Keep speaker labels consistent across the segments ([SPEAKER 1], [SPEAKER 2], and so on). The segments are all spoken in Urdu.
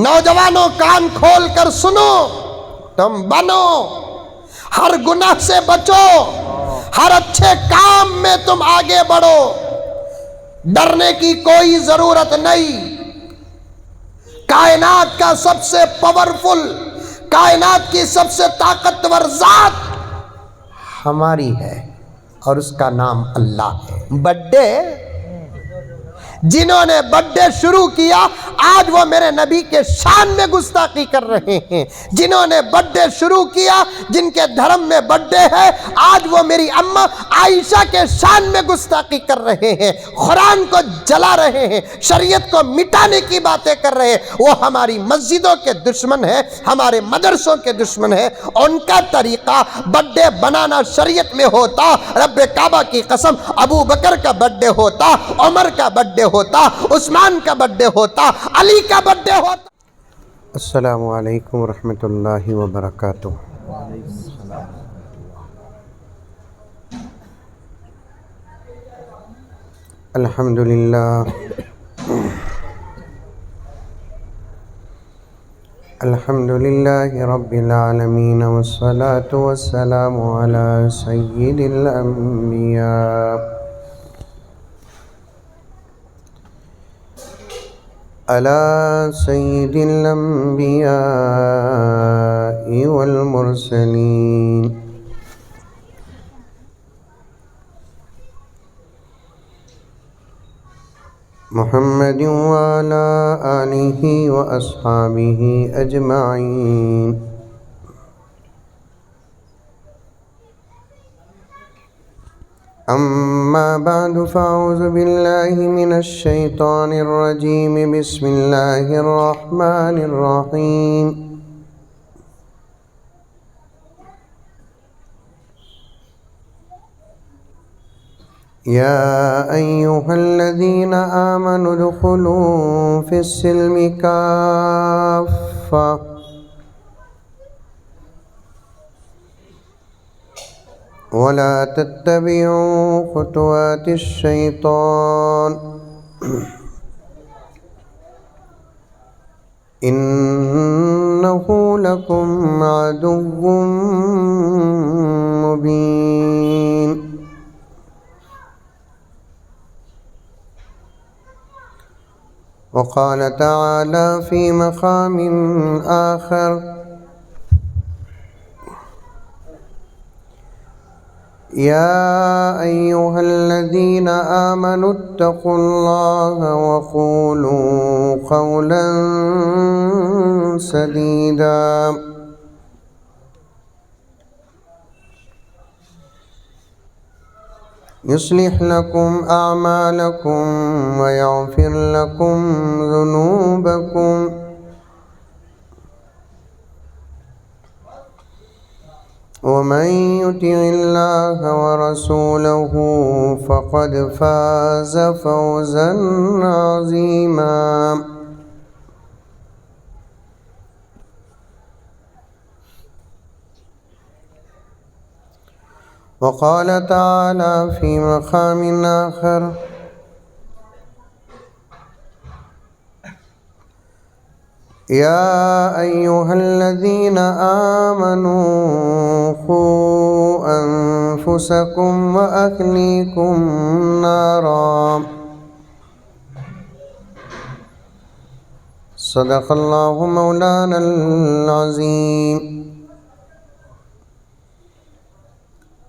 [SPEAKER 1] نوجوانوں کان کھول کر سنو، تم بنو، ہر گناہ سے بچو، ہر اچھے کام میں تم آگے بڑھو، ڈرنے کی کوئی ضرورت نہیں۔ کائنات کا سب سے پاورفل، کائنات کی سب سے طاقتور ذات ہماری ہے اور اس کا نام اللہ ہے۔ بڈے جنہوں نے بڈے شروع کیا آج وہ میرے نبی کے شان میں گستاخی کر رہے ہیں۔ جنہوں نے بڈے شروع کیا، جن کے دھرم میں بڈے ہے، آج وہ میری اماں عائشہ کے شان میں گستاخی کر رہے ہیں، قرآن کو جلا رہے ہیں، شریعت کو مٹانے کی باتیں کر رہے ہیں۔ وہ ہماری مسجدوں کے دشمن ہیں، ہمارے مدرسوں کے دشمن ہیں۔ ان کا طریقہ بڈے بنانا شریعت میں ہوتا، رب کعبہ کی قسم ابو بکر کا بڈے ہوتا، عمر کا بڈے ہوتا، عثمان کا بڈے ہوتا، علی کا بڈے ہوتا۔ السلام علیکم ورحمۃ اللہ وبرکاتہ۔ الحمدللہ الحمدللہ رب العالمین والصلاة والسلام علی سید الانبیاء علی سید الانبیاء والمرسلین محمد وعلی آلہ واصحابہ اجمعین۔ اما بعد فاعوذ باللہ من الشیطان الرجیم، بسم اللہ الرحمن الرحیم۔ یا ایہا الذین آمنوا ادخلوا فی السلم کافہ ولا تتبعوا خطوات الشیطان انہ لکم عدو مبین۔ وقال تعالی فی مقام آخر یا ایہا الذین آمنوا اتقوا اللہ وقولوا قولا سدیدا یصلح لکم اعمالکم ویغفر لکم ذنوبکم ومن یطع اللہ ورسولہ فقد فاز فوزا عظیما۔ وقال تعالی فی مقام آخر یا ایہا الذین آمنوا قوا انفسکم واہلیکم نارا۔ صدق اللہ مولانا العظیم۔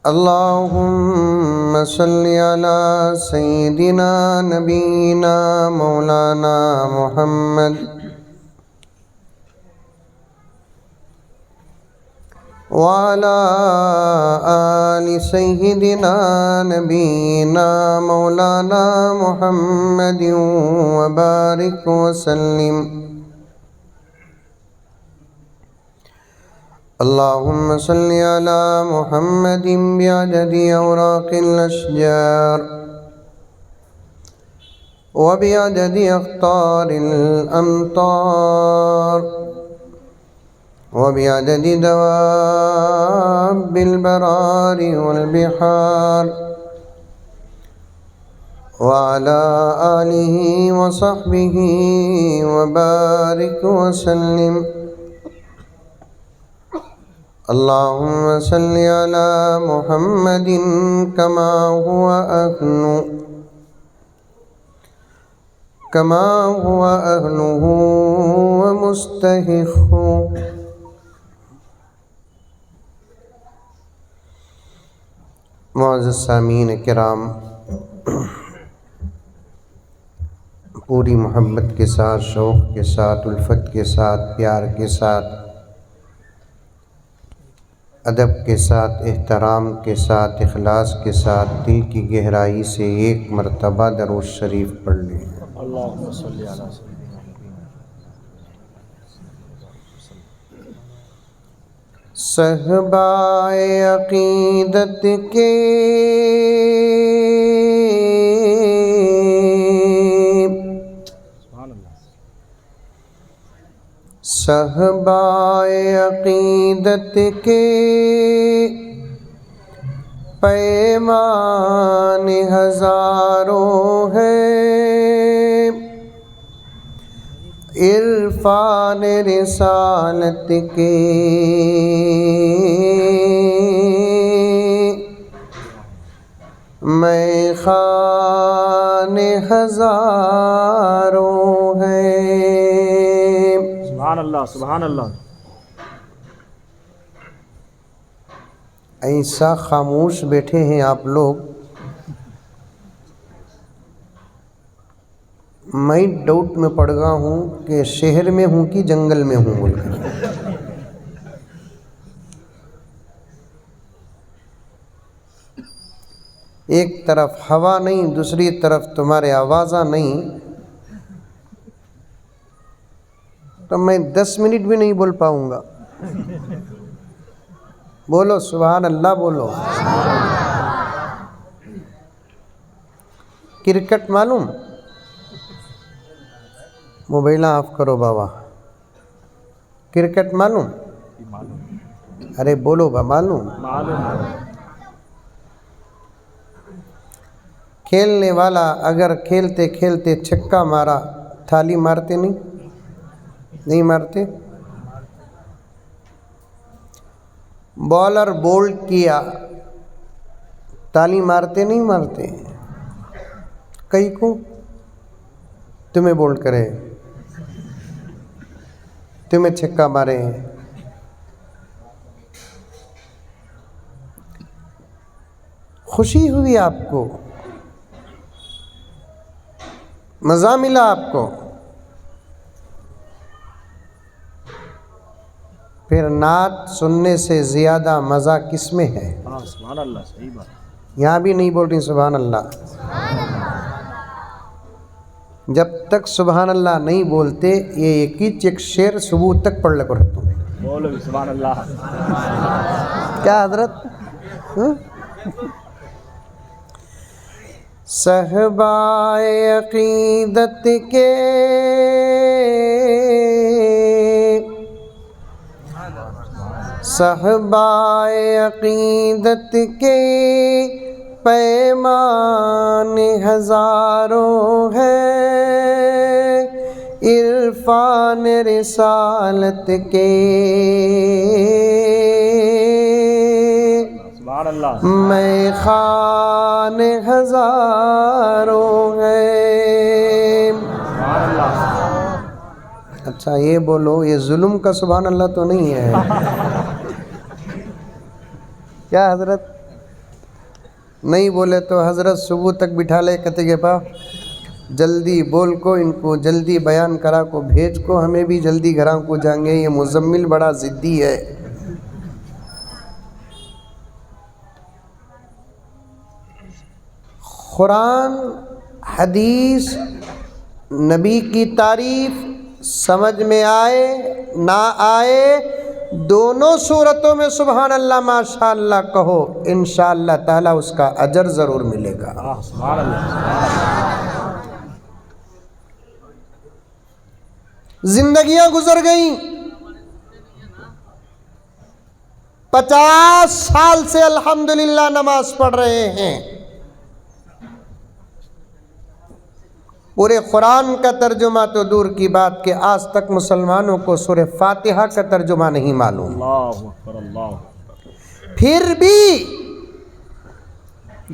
[SPEAKER 1] اللہم صلی علی سیدنا نبینا مولانا محمد وعلى آل سيدنا نبينا مولانا محمد وبارك وسلم۔ اللهم صل على محمد بعدد أوراق الأشجار وبعدد أقطار الأمطار وبعدد دواب البرار والبحار وعلى آله وصحبه وبارك وسلم اللهم صل على محمد كما هو أهله ومستحق. معزز سامعین کرام، پوری محبت کے ساتھ، شوق کے ساتھ، الفت کے ساتھ، پیار کے ساتھ، ادب کے ساتھ، احترام کے ساتھ، اخلاص کے ساتھ، دل کی گہرائی سے ایک مرتبہ درود شریف پڑھ لیں.
[SPEAKER 2] اللہم صلی علی سیدنا
[SPEAKER 1] صحبائے عقیدت کے صحبائے عقیدت کے پیمان ہزاروں ہیں، عرفان رسالت کے میخان ہزاروں ہیں.
[SPEAKER 2] سبحان اللہ، سبحان اللہ.
[SPEAKER 1] ایسا خاموش بیٹھے ہیں آپ لوگ، میں ڈاؤٹ میں پڑ گیا ہوں کہ شہر میں ہوں کہ جنگل میں ہوں بول کر. ایک طرف ہوا نہیں، دوسری طرف تمہارے آوازاں نہیں، تو میں 10 منٹ بھی نہیں بول پاؤں گا. بولو سبحان اللہ، بولو. کرکٹ معلوم؟ موبائل آف کرو بابا. کرکٹ معلوم؟ ارے بولو با، معلوم؟ کھیلنے والا اگر کھیلتے کھیلتے چھکا مارا، تھالی مارتے نہیں مارتے؟ بالر بولڈ کیا، تالی مارتے نہیں مارتے؟ کئی کو تمہیں بولڈ کرے، تمہیں چھکا مارے، خوشی ہوئی آپ کو، مزہ ملا آپ کو، پھر نعت سننے سے زیادہ مزہ کس میں ہے؟
[SPEAKER 2] سبحان اللہ، صحیح بات.
[SPEAKER 1] یہاں بھی نہیں بول رہی سبحان اللہ. جب تک سبحان اللہ نہیں بولتے، یہ ایک شعر صبح تک پڑھ لے کر تم.
[SPEAKER 2] بولو سبحان اللہ.
[SPEAKER 1] کیا حضرت؟ صحبائے عقیدت کے صحبائے عقیدت کے پیمان ہزاروں ہیں، عرفان رسالت کے
[SPEAKER 2] سبحان اللہ.
[SPEAKER 1] میخان ہزاروں ہیں.
[SPEAKER 2] سبحان اللہ.
[SPEAKER 1] اچھا یہ بولو، یہ ظلم کا سبحان اللہ تو نہیں ہے؟ کیا حضرت؟ نہیں بولے تو حضرت صبح تک بٹھا لے کہتے کہ پا جلدی بول کو، ان کو جلدی بیان کرا کو بھیج کو، ہمیں بھی جلدی گھراں کو جائیں گے. یہ مزمل بڑا ضدی ہے. قرآن، حدیث، نبی کی تعریف سمجھ میں آئے نہ آئے، دونوں صورتوں میں سبحان اللہ ماشاء اللہ کہو، انشاءاللہ تعالی اس کا اجر ضرور ملے گا.
[SPEAKER 2] سبحان اللہ.
[SPEAKER 1] زندگیاں گزر گئیں، 50 سال سے الحمدللہ نماز پڑھ رہے ہیں، پورے قرآن کا ترجمہ تو دور کی بات کہ آج تک مسلمانوں کو سورہ فاتحہ کا ترجمہ نہیں معلوم.
[SPEAKER 2] اللہ اکبر اللہ اکبر.
[SPEAKER 1] پھر بھی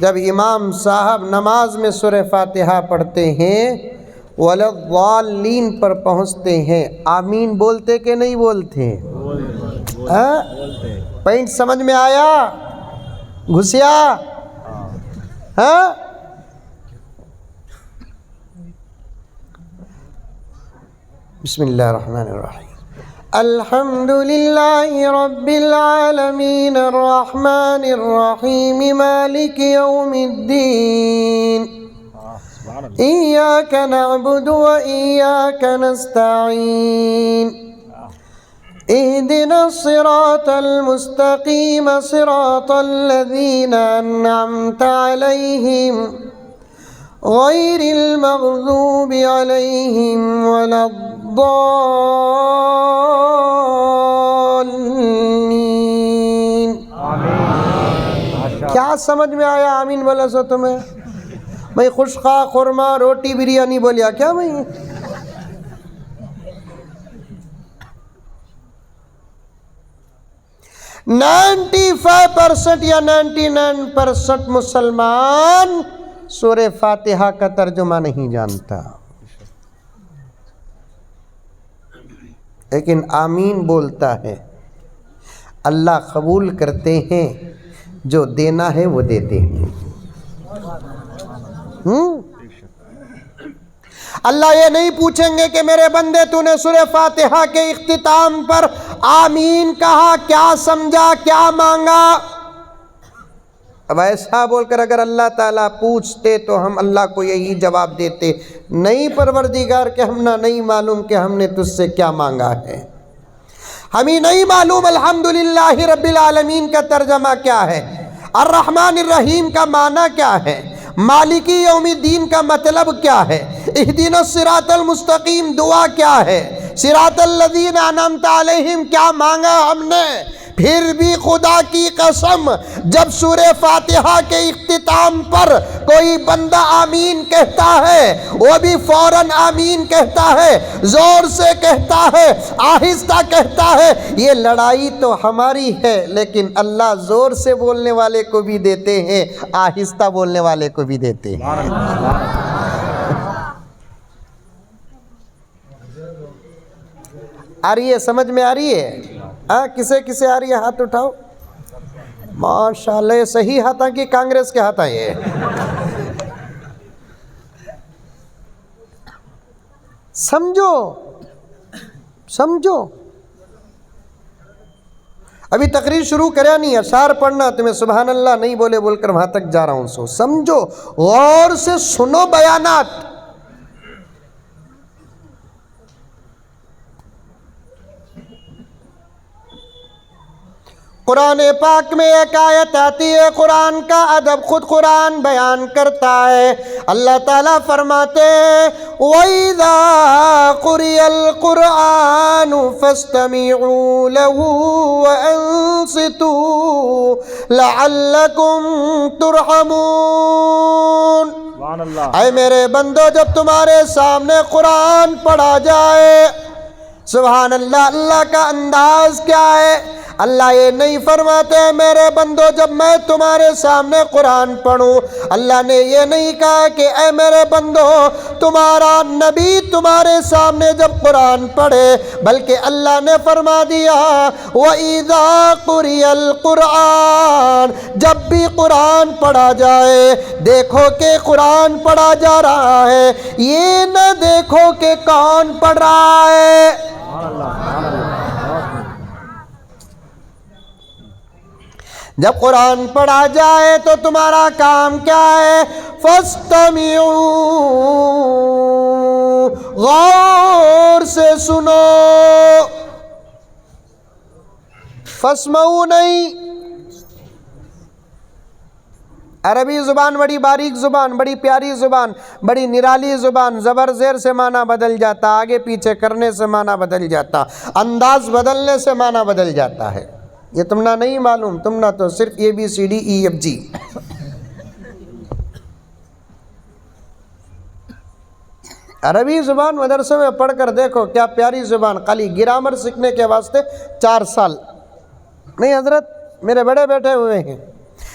[SPEAKER 1] جب امام صاحب نماز میں سورہ فاتحہ پڑھتے ہیں وَلَضَّالِّينَ پر پہنچتے ہیں، آمین بولتے کہ نہیں بولتے؟ پوائنٹ سمجھ میں آیا؟ گھسیا؟ ہاں. بسم اللہ الرحمن الرحیم. الحمد للہ رب العالمین الرحمن الرحیم مالک یوم الدین ایاک نعبد و ایاک نستعین اهدنا الصراط المستقیم صراط الذین انعمت علیہم غیر المغضوب علیہم ولا الضالین. کیا سمجھ میں آیا آمین بولا سو تمہیں؟ میں خشخواہ خورما روٹی بریانی بولیا کیا میں؟ 95% یا 99% مسلمان سورہ فاتحہ کا ترجمہ نہیں جانتا، لیکن آمین بولتا ہے. اللہ قبول کرتے ہیں، جو دینا ہے وہ دیتے ہیں. اللہ یہ نہیں پوچھیں گے کہ میرے بندے تو نے سورہ فاتحہ کے اختتام پر آمین کہا، کیا سمجھا، کیا مانگا؟ اب ایسا بول کر اگر اللہ تعالیٰ پوچھتے تو ہم اللہ کو یہی جواب دیتے، نہیں پروردگار کہ ہم نہ نہیں معلوم کہ ہم نے تجھ سے کیا مانگا ہے، ہمیں نہیں معلوم الحمدللہ رب العالمین کا ترجمہ کیا ہے، الرحمن الرحیم کا معنی کیا ہے، مالکی یوم الدین کا مطلب کیا ہے، اہدنا الصراط المستقیم دعا کیا ہے، صراط الذین انعمت علیہم کیا مانگا ہم نے. پھر بھی خدا کی قسم جب سورہ فاتحہ کے اختتام پر کوئی بندہ آمین کہتا ہے، وہ بھی فوراً آمین کہتا ہے، زور سے کہتا ہے، آہستہ کہتا ہے. یہ لڑائی تو ہماری ہے، لیکن اللہ زور سے بولنے والے کو بھی دیتے ہیں، آہستہ بولنے والے کو بھی دیتے ہیں. آ رہی ہے؟ سمجھ میں آ رہی ہے؟ کسے کسے آ رہی ہے؟ ہاتھ اٹھاؤ. ماشاءاللہ یہ صحیح ہاتھ ہیں کہ کانگریس کے ہاتھ ہیں؟ یہ سمجھو سمجھو. ابھی تقریر شروع کریا نہیں، اشعار پڑھنا تمہیں سبحان اللہ نہیں بولے بول کر وہاں تک جا رہا ہوں. سو سمجھو، غور سے سنو بیانات. قرآن پاک میں ایک آیت آتی ہے، قرآن کا ادب خود قرآن بیان کرتا ہے. اللہ تعالیٰ فرماتے ہیں وَإِذَا قُرِئَ الْقُرْآنُ فَاسْتَمِعُوا لَهُ وَأَنصِتُوا لَعَلَّكُمْ تُرْحَمُونَ. اے میرے بندو، جب تمہارے سامنے قرآن پڑھا جائے، سبحان اللہ، اللہ کا انداز کیا ہے؟ اللہ یہ نہیں فرماتے میرے بندو جب میں تمہارے سامنے قرآن پڑھوں، اللہ نے یہ نہیں کہا کہ اے میرے بندو تمہارا نبی تمہارے سامنے جب قرآن پڑھے، بلکہ اللہ نے فرما دیا وَإِذَا قُرِئَ الْقُرْآنُ، جب بھی قرآن پڑھا جائے دیکھو کہ قرآن پڑھا جا رہا ہے، یہ نہ دیکھو کہ کون پڑھ رہا ہے. جب قرآن پڑھا جائے تو تمہارا کام کیا ہے؟ فَاسْتَمِعُوا، غور سے سنو. فَاسْمَعُوا نہیں. عربی زبان بڑی باریک زبان، بڑی پیاری زبان، بڑی نرالی زبان. زبر زیر سے معنی بدل جاتا، آگے پیچھے کرنے سے معنی بدل جاتا، انداز بدلنے سے معنی بدل جاتا ہے. یہ تم نہ نہیں معلوم، تم نہ تو صرف ABCDEFG. عربی زبان مدرسے میں پڑھ کر دیکھو کیا پیاری زبان. خالی گرامر سیکھنے کے واسطے 4 سال. نہیں حضرت میرے بڑے بیٹھے ہوئے ہیں,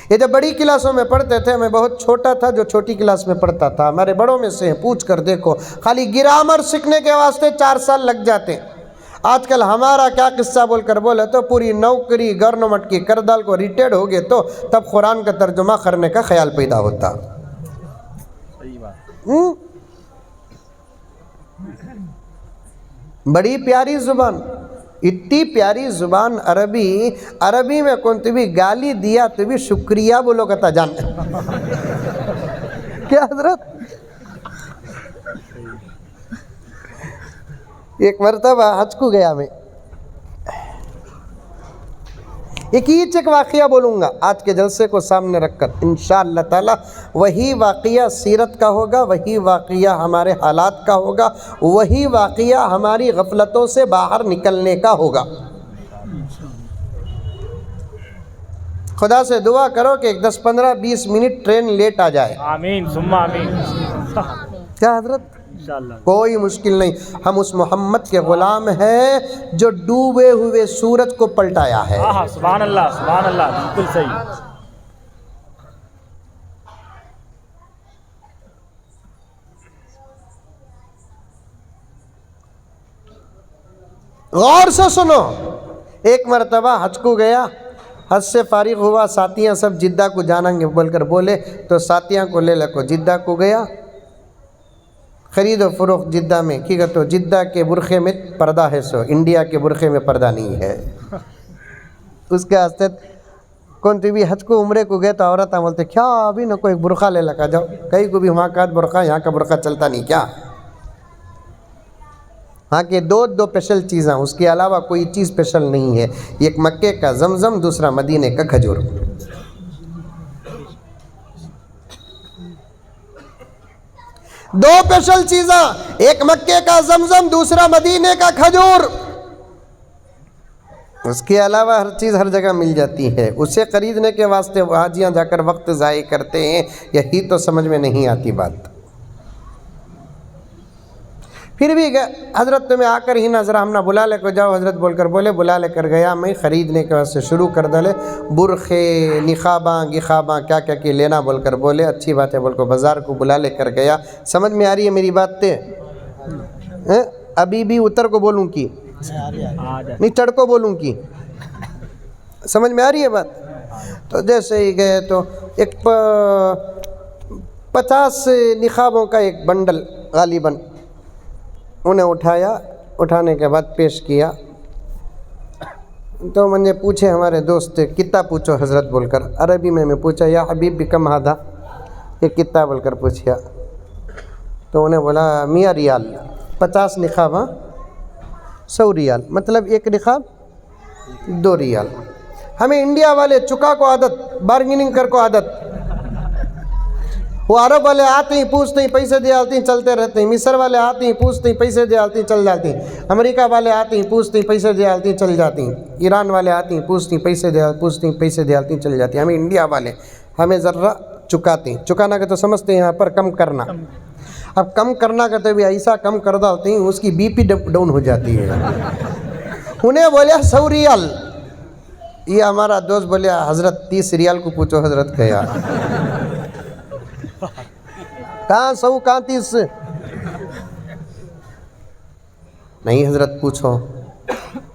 [SPEAKER 1] یہ جب بڑی کلاسوں میں پڑھتے تھے, میں بہت چھوٹا تھا جو چھوٹی کلاس میں پڑھتا تھا, ہمارے بڑوں میں سے پوچھ کر دیکھو, خالی گرامر سیکھنے کے واسطے 4 سال لگ جاتے. آج کل ہمارا کیا قصہ بول کر بولے تو پوری نوکری گورنمنٹ کی کر ڈال کو ریٹائرڈ ہو گئے تو تب قرآن کا ترجمہ کرنے کا خیال پیدا ہوتا. بڑی پیاری زبان, اتنی پیاری زبان عربی. عربی میں کون تو بھی گالی دیا تو بھی شکریہ بولو کہتا جان. کیا حضرت, ایک مرتبہ حج کو گیا میں, ایک واقعہ بولوں گا آج کے جلسے کو سامنے رکھ کر انشاءاللہ تعالی. وہی واقعہ سیرت کا ہوگا, وہی واقعہ ہمارے حالات کا ہوگا, وہی واقعہ ہماری غفلتوں سے باہر نکلنے کا ہوگا. خدا سے دعا کرو کہ 10 15 20 منٹ ٹرین لیٹ آ جائے.
[SPEAKER 2] آمین ثم آمین.
[SPEAKER 1] کیا حضرت,
[SPEAKER 2] انشاءاللہ
[SPEAKER 1] کوئی مشکل نہیں. ہم اس محمد کے غلام ہیں جو ڈوبے ہوئے سورج کو پلٹایا ہے.
[SPEAKER 2] سبحان اللہ سبحان اللہ, بالکل صحیح.
[SPEAKER 1] غور سے سنو. ایک مرتبہ حج کو گیا, حج سے فارغ ہوا, ساتھیاں سب جدہ کو جانیں گے بول کر بولے تو ساتھیاں کو لے لکو جدہ کو گیا. خرید و فروخت جدہ میں کی کہتے ہو, جدہ کے برخے میں پردہ ہے سو, انڈیا کے برخے میں پردہ نہیں ہے. اس کے واسطے کون تو بھی حج کو عمرے کو گئے تو عورت بولتے کیا ابھی نہ کوئی برقع لے لگا جاؤ, کہیں کو بھی وہاں کا برقع یہاں کا برقع چلتا نہیں کیا. ہاں کہ دو اسپیشل چیزاں, اس کے علاوہ کوئی چیز اسپیشل نہیں ہے. ایک مکے کا زمزم, دوسرا مدینے کا کھجور. دو اسپیشل چیزاں, ایک مکے کا زمزم, دوسرا مدینے کا کھجور. اس کے علاوہ ہر چیز ہر جگہ مل جاتی ہے. اسے خریدنے کے واسطے حاجیاں جا کر وقت ضائع کرتے ہیں, یہی تو سمجھ میں نہیں آتی بات. پھر بھی حضرت تمہیں آ کر ہی نہ ذرا ہم نہ بلا لے کو جاؤ, حضرت بول کر بولے, بلا لے کر گیا میں. خریدنے کے واسطے شروع کر ڈالے, برخے نقاباں گخاباں کیا کیا کہ لینا بول کر بولے. اچھی بات ہے بول کو بازار کو بلا لے کر گیا. سمجھ میں آ رہی ہے میری بات تے؟ ابھی بھی اتر کو بولوں کی نہیں چڑھ کو بولوں کی, سمجھ میں آ رہی ہے بات؟ تو جیسے ہی گئے تو ایک 50 نقابوں کا ایک بنڈل غالباً انہیں اٹھایا. اٹھانے کے بعد پیش کیا تو میں نے پوچھے ہمارے دوست کتنا پوچھو حضرت بول کر. عربی میں پوچھا یا حبیب بکم ہادہ, یہ کتنا بول کر پوچھیا. تو انہیں بولا 100 ریال. 50 نقاب 100 ریال, مطلب ایک نقاب 2 ریال. ہمیں انڈیا والے چکا کو عادت, بارگیننگ کر کو عادت. وہ عرب والے آتے ہی پوچھتے ہی پیسے دے آتے ہیں چلتے رہتے ہیں. مصر والے آتے ہی پوچھتے ہی پیسے دے آتے ہیں چل جاتے ہیں. امریکہ والے آتے ہیں پوچھتے ہی پیسے دے آتے ہیں چل جاتے ہیں. ایران والے آتے ہیں پوچھتے ہی پیسے دے آتے ہیں چل جاتے ہیں. ہمیں انڈیا والے ہمیں ذرہ چکاتے ہیں. چکانا کا تو سمجھتے ہیں یہاں پر کم کرنا. اب کم کرنا کا تو بھی ایسا کم کر ڈالتے ہیں اس کی بی پی ڈاؤن ہو جاتی ہے. انہیں بولیا 100 ریال. یہ ہمارا دوست بولیا حضرت 30 ریال کو پوچھو حضرت کا یار. کہاں 100 کہاں 30 نہیں حضرت پوچھو.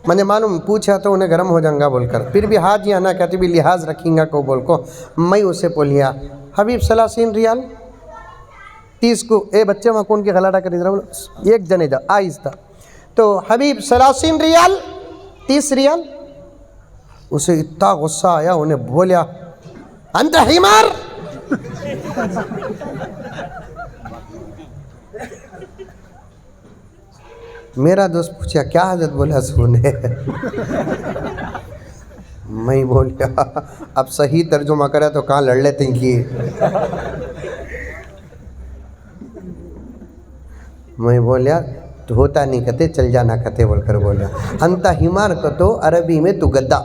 [SPEAKER 1] میں نے معلوم پوچھا تو انہیں گرم ہو جائیں گا بول کر. پھر بھی حاجیاں نہ کہتے بھی لحاظ رکھیں گا کو بول کو. میں اسے بولیا حبیب 30 ریال 30 کو. اے بچے وہاں کون کی غلاٹا کر رہا, ایک جنے جا آہستہ. تو حبیب 30 ریال 30 ریال. اسے اتنا غصہ آیا, انہیں بولیا انت حمار. میرا دوست پوچھا کیا حضرت بولا سونے. میں بولیا اب صحیح ترجمہ کرے تو کہاں لڑ لیتے ہیں کہ میں بولیا تو ہوتا نہیں کہتے چل جانا کہتے بول کر بولیا انتا ہمار کو تو عربی میں تو گدا.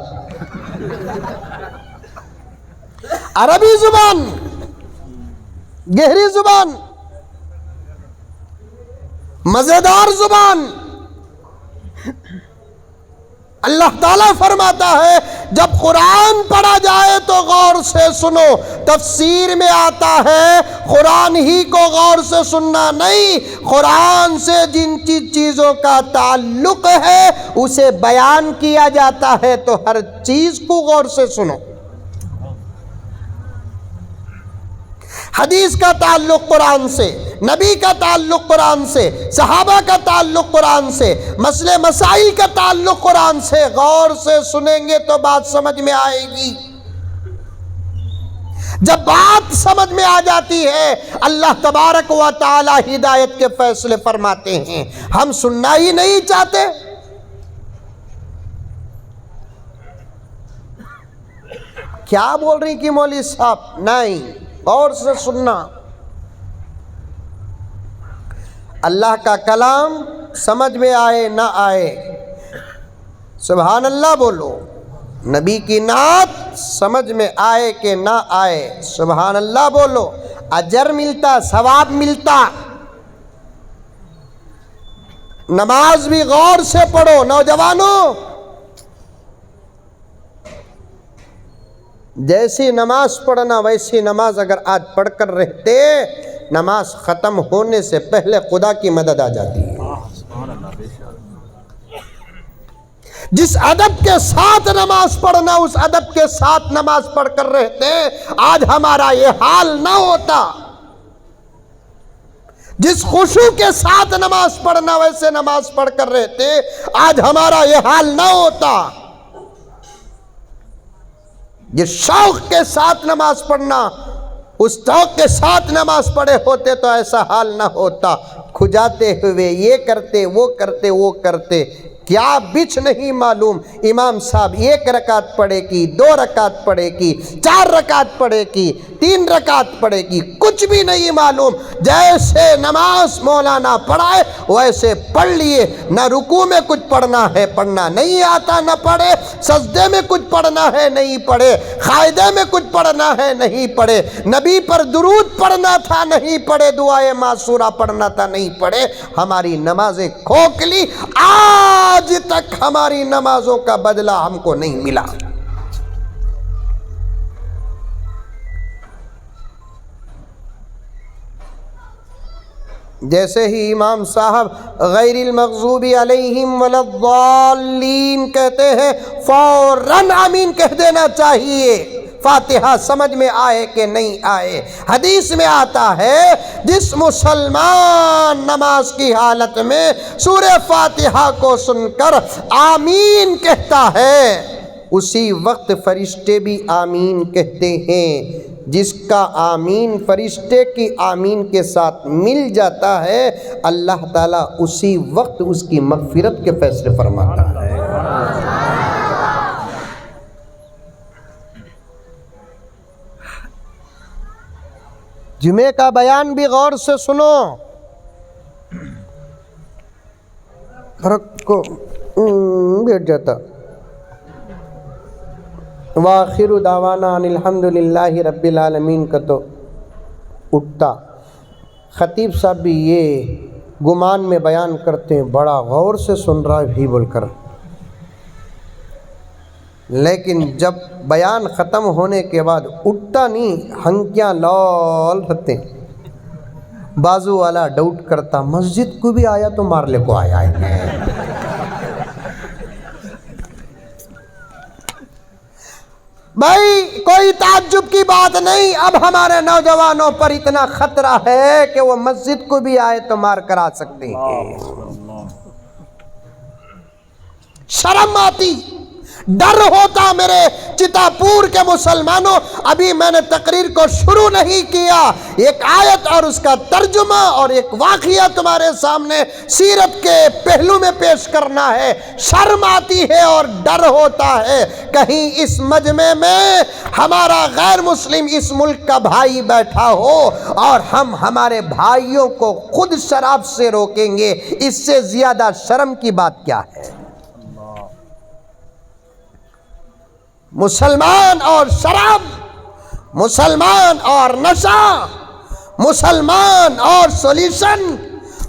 [SPEAKER 1] عربی زبان گہری زبان. مزیدار زبان. اللہ تعالیٰ فرماتا ہے جب قرآن پڑھا جائے تو غور سے سنو. تفسیر میں آتا ہے قرآن ہی کو غور سے سننا نہیں، قرآن سے جن چیزوں کا تعلق ہے اسے بیان کیا جاتا ہے تو ہر چیز کو غور سے سنو. حدیث کا تعلق قرآن سے، نبی کا تعلق قرآن سے، صحابہ کا تعلق قرآن سے، مسئلے مسائل کا تعلق قرآن سے. غور سے سنیں گے تو بات سمجھ میں آئے گی. جب بات سمجھ میں آ جاتی ہے اللہ تبارک و تعالی ہدایت کے فیصلے فرماتے ہیں. ہم سننا ہی نہیں چاہتے. کیا بول رہی کہ مولوی صاحب؟ نہیں، غور سے سننا. اللہ کا کلام سمجھ میں آئے نہ آئے سبحان اللہ بولو. نبی کی نعت سمجھ میں آئے کہ نہ آئے سبحان اللہ بولو. اجر ملتا، ثواب ملتا. نماز بھی غور سے پڑھو نوجوانوں. جیسی نماز پڑھنا ویسی نماز اگر آج پڑھ کر رہتے، نماز ختم ہونے سے پہلے خدا کی مدد آ جاتی ہے. جس ادب کے ساتھ نماز پڑھنا اس ادب کے ساتھ نماز پڑھ کر رہتے، آج ہمارا یہ حال نہ ہوتا. جس خشوع کے ساتھ نماز پڑھنا ویسے نماز پڑھ کر رہتے، آج ہمارا یہ حال نہ ہوتا. جس شوق کے ساتھ نماز پڑھنا اس شوق کے ساتھ نماز پڑھے ہوتے تو ایسا حال نہ ہوتا. کھجاتے ہوئے یہ کرتے وہ کرتے وہ کرتے، کیا بچ نہیں معلوم. امام صاحب 1 رکعت پڑھے کی، 2 رکعت پڑھے کی، 4 رکعت پڑھے کی، 3 رکعت پڑھے کی، کچھ بھی نہیں معلوم. جیسے نماز مولانا پڑھائے ویسے پڑھ لیے. نہ رکوع میں کچھ پڑھنا ہے پڑھنا نہیں آتا نہ پڑھے، سجدے میں کچھ پڑھنا ہے نہیں پڑھے، قاعدے میں کچھ پڑھنا ہے نہیں پڑھے، نبی پر درود پڑھنا تھا نہیں پڑھے، دعائے معصورہ پڑھنا تھا نہیں پڑھے. ہماری نمازیں کھوکھلی. آج تک ہماری نمازوں کا بدلہ ہم کو نہیں ملا. جیسے ہی امام صاحب غیر المغضوب علیہم ولا الضالین کہتے ہیں فوراً آمین کہہ دینا چاہیے، فاتحہ سمجھ میں آئے کہ نہیں آئے. حدیث میں آتا ہے جس مسلمان نماز کی حالت میں سورہ فاتحہ کو سن کر آمین کہتا ہے اسی وقت فرشتے بھی آمین کہتے ہیں. جس کا آمین فرشتے کی آمین کے ساتھ مل جاتا ہے اللہ تعالیٰ اسی وقت اس کی مغفرت کے فیصلے فرماتا ہے. جمعے کا بیان بھی غور سے سنو. کو بیٹھ جاتا. وآخر دعوانا ان الحمدللہ رب العالمین کا تو اٹھتا. خطیب صاحب بھی یہ گمان میں بیان کرتے ہیں بڑا غور سے سن رہا بھی بول کر، لیکن جب بیان ختم ہونے کے بعد اٹھتا نہیں، ہنکیاں لال رہتے. بازو والا ڈاؤٹ کرتا مسجد کو بھی آیا تو مارلے کو آیا ہے. بھائی کوئی تعجب کی بات نہیں. اب ہمارے نوجوانوں پر اتنا خطرہ ہے کہ وہ مسجد کو بھی آئے تو مار کر آ سکتے ہیں. شرم آتی، ڈر ہوتا. میرے چتاپور کے مسلمانوں، ابھی میں نے تقریر کو شروع نہیں کیا، ایک آیت اور اس کا ترجمہ اور ایک واقعہ تمہارے سامنے سیرت کے پہلو میں پیش کرنا ہے. شرم آتی ہے اور ڈر ہوتا ہے کہیں اس مجمع میں ہمارا غیر مسلم اس ملک کا بھائی بیٹھا ہو اور ہم ہمارے بھائیوں کو خود شراب سے روکیں گے. اس سے زیادہ شرم کی بات کیا ہے؟ مسلمان اور شراب، مسلمان اور نشہ، مسلمان اور سولیشن،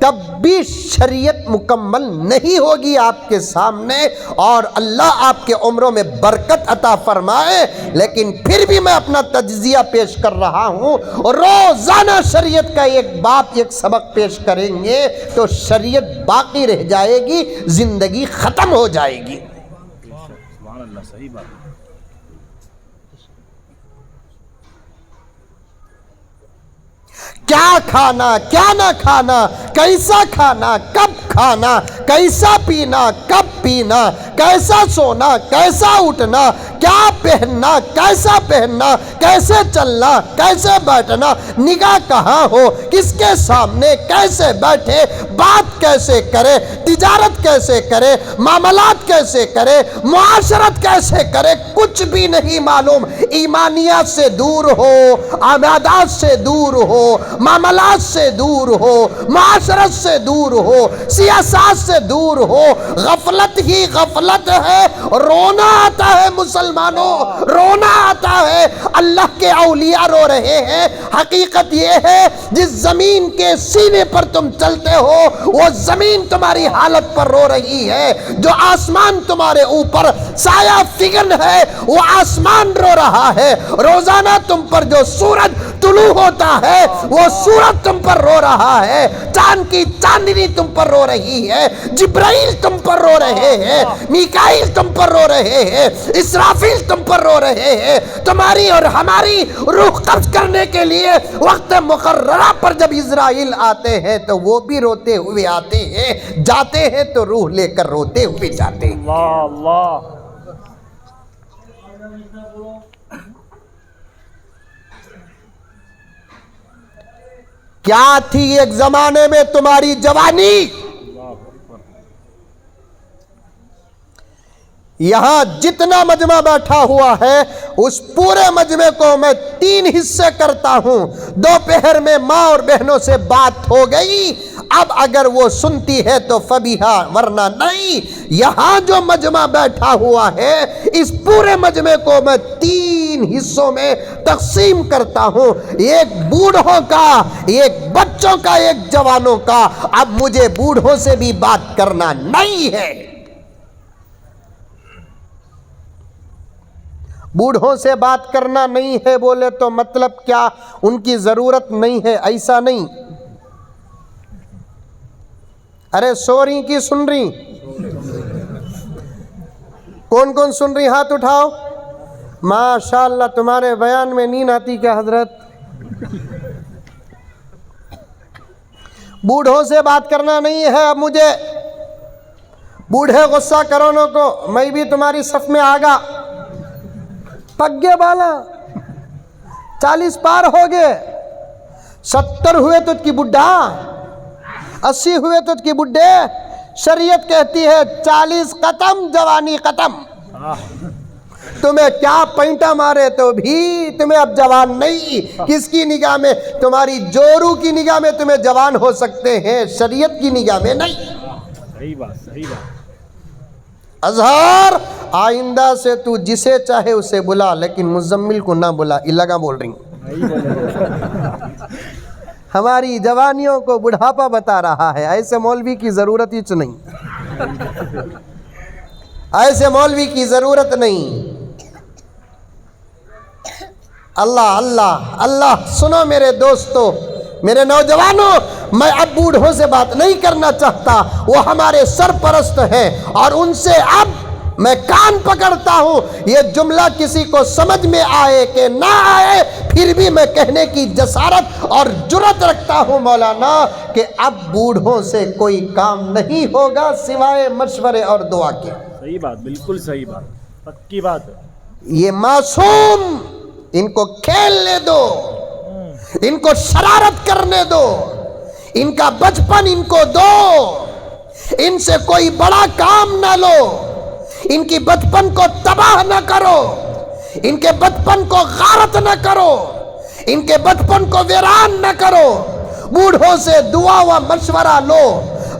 [SPEAKER 1] تب بھی شریعت مکمل نہیں ہوگی آپ کے سامنے، اور اللہ آپ کے عمروں میں برکت عطا فرمائے، لیکن پھر بھی میں اپنا تجزیہ پیش کر رہا ہوں۔ روزانہ شریعت کا ایک باب، ایک سبق پیش کریں گے تو شریعت باقی رہ جائے گی، زندگی ختم ہو جائے گی۔
[SPEAKER 2] سبحان اللہ، صحیح بات ہے۔
[SPEAKER 1] کیا کھانا، کیا نہ کھانا، کیسا کھانا، کب کھانا، کیسا پینا، کب پینا، کیسا سونا، کیسا اٹھنا، کیا پہننا، کیسا پہننا، کیسے چلنا، کیسے بیٹھنا، نگاہ کہاں ہو، کس کے سامنے کیسے بیٹھے، بات کیسے کرے، تجارت کیسے کرے، معاملات کیسے کرے، معاشرت کیسے کرے، کچھ بھی نہیں معلوم۔ ایمانیات سے دور ہو، عبادات سے دور ہو، معاملات سے دور ہو، معاشرت سے دور ہو، سیاست سے دور ہو، غفلت ہی غفلت ہے۔ رونا آتا ہے مسلمانوں، رونا آتا ہے۔ اللہ کے اولیاء رو رہے ہیں۔ حقیقت یہ ہے جس زمین کے سینے پر تم چلتے ہو وہ زمین تمہاری حالت پر رو رہی ہے۔ جو آسمان تمہارے اوپر سایہ فگن ہے وہ آسمان رو رہا ہے۔ روزانہ تم پر جو سورج طلوع ہوتا ہے وہ سورج تم پر رو رہا ہے۔ چاند کی چاندنی تم پر رو رہی ہے۔ جبرائیل تم پر رو رہے ہیں، میکائیل تم پر رو رہے ہیں، اسرافیل تم پر رو رہے ہیں۔ تمہاری اور ہماری روح قبض کرنے کے لیے وقت مقررہ پر جب اسرائیل آتے ہیں تو وہ بھی روتے ہوئے آتے ہیں، جاتے ہیں تو روح لے کر روتے ہوئے جاتے ہیں۔
[SPEAKER 2] اللہ اللہ۔
[SPEAKER 1] کیا تھی ایک زمانے میں تمہاری جوانی؟ یہاں جتنا مجمع بیٹھا ہوا ہے اس پورے مجمع کو میں 3 حصے کرتا ہوں۔ دوپہر میں ماں اور بہنوں سے بات ہو گئی، اب اگر وہ سنتی ہے تو فبیہا، ورنہ نہیں۔ یہاں جو مجمع بیٹھا ہوا ہے اس پورے مجمع کو میں 3 حصوں میں تقسیم کرتا ہوں، ایک بوڑھوں کا، ایک بچوں کا، ایک جوانوں کا۔ اب مجھے بوڑھوں سے بھی بات کرنا نہیں ہے۔ بوڑھوں سے بات کرنا نہیں ہے بولے تو مطلب کیا ان کی ضرورت نہیں ہے؟ ایسا نہیں۔ ارے سو رہی کی سن رہی؟ کون کون سن رہی ہاتھ اٹھاؤ۔ ماشاءاللہ تمہارے بیان میں نیند آتی کیا حضرت؟ بوڑھوں سے بات کرنا نہیں ہے۔ اب مجھے بوڑھے غصہ کرونوں کو، میں بھی تمہاری صف میں آگا، پگے بالا 40 پار ہو گئے، 70 ہوئے تو کی بڈھا، 80 ہوئے تو کی بڈھے۔ شریعت کہتی ہے 40 ختم، جوانی ختم۔ تمہیں کیا پینٹا مارے تو بھی تمہیں اب جوان نہیں۔ کس کی نگاہ میں؟ تمہاری جورو کی نگاہ میں تمہیں جوان ہو سکتے ہیں، شریعت کی نگاہ میں نہیں۔
[SPEAKER 2] صحیح بات، صحیح بات۔
[SPEAKER 1] اظہار آئندہ سے تو جسے چاہے اسے بلا، لیکن مزمل کو نہ بلا۔ لگا بول رہی ہماری جوانیوں کو بڑھاپا بتا رہا ہے۔ ایسے مولوی کی ضرورت ہی نہیں، ایسے مولوی کی ضرورت نہیں۔ اللہ اللہ اللہ۔ سنو میرے دوستو، میرے نوجوانوں، میں اب بوڑھوں سے بات نہیں کرنا چاہتا، وہ ہمارے سرپرست ہیں اور ان سے اب میں کان پکڑتا ہوں۔ یہ جملہ کسی کو سمجھ میں آئے کہ نہ آئے، پھر بھی میں کہنے کی جسارت اور جرات رکھتا ہوں مولانا کہ اب بوڑھوں سے کوئی کام نہیں ہوگا سوائے مشورے اور دعا کے۔
[SPEAKER 2] صحیح بات، بالکل صحیح بات، پکی بات ہے۔
[SPEAKER 1] یہ معصوم، ان کو کھیلنے دو، ان کو شرارت کرنے دو، ان کا بچپن ان کو دو، ان سے کوئی بڑا کام نہ لو، ان کی بچپن کو تباہ نہ کرو، ان کے بچپن کو غارت نہ کرو، ان کے بچپن کو ویران نہ کرو۔ بوڑھوں سے دعا و مشورہ لو،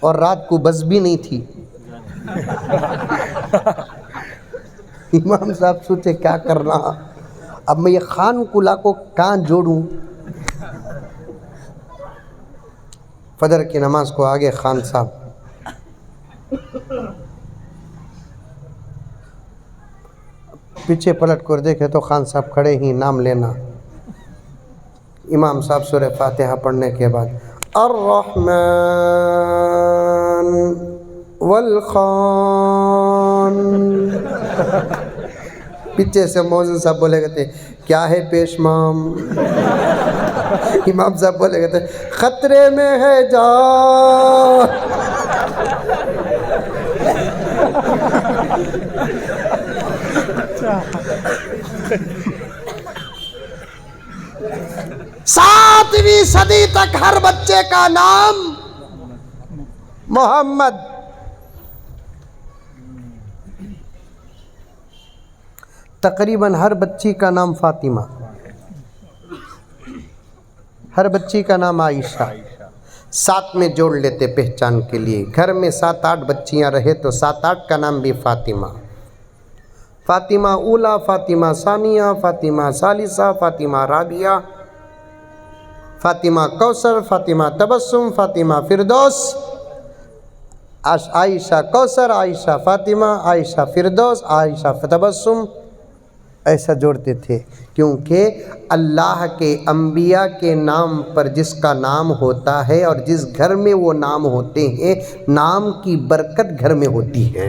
[SPEAKER 1] اور رات کو بس بھی نہیں تھی. امام صاحب سوچے کیا کرنا, اب میں یہ خان کلا کو کہاں جوڑوں. فجر کی نماز کو آگے خان صاحب, پیچھے پلٹ کر دیکھے تو خان صاحب کھڑے ہی, نام لینا. امام صاحب سورہ فاتحہ پڑھنے کے بعد الرحمن والخان, پیچھے سے مؤذن صاحب بولے گئے تھے کیا ہے پیشمام. امام صاحب بولے گئے تھے خطرے میں ہے جان. ساتویں صدی تک ہر بچے کا نام محمد. تقریباً ہر بچی کا نام فاطمہ, ہر بچی کا نام عائشہ. ساتھ میں جوڑ لیتے پہچان کے لیے. گھر میں 7-8 بچیاں رہے تو 7-8 کا نام بھی فاطمہ. فاطمہ اولا, فاطمہ ثانیہ, فاطمہ ثالثہ, فاطمہ رابعہ, فاطمہ کوثر, فاطمہ تبسم, فاطمہ فردوس, عائشہ کوثر, عائشہ فاطمہ, عائشہ فردوس, عائشہ تبسم. ایسا جوڑتے تھے کیونکہ اللہ کے انبیاء کے نام پر جس کا نام ہوتا ہے اور جس گھر میں وہ نام ہوتے ہیں, نام کی برکت گھر میں ہوتی ہے.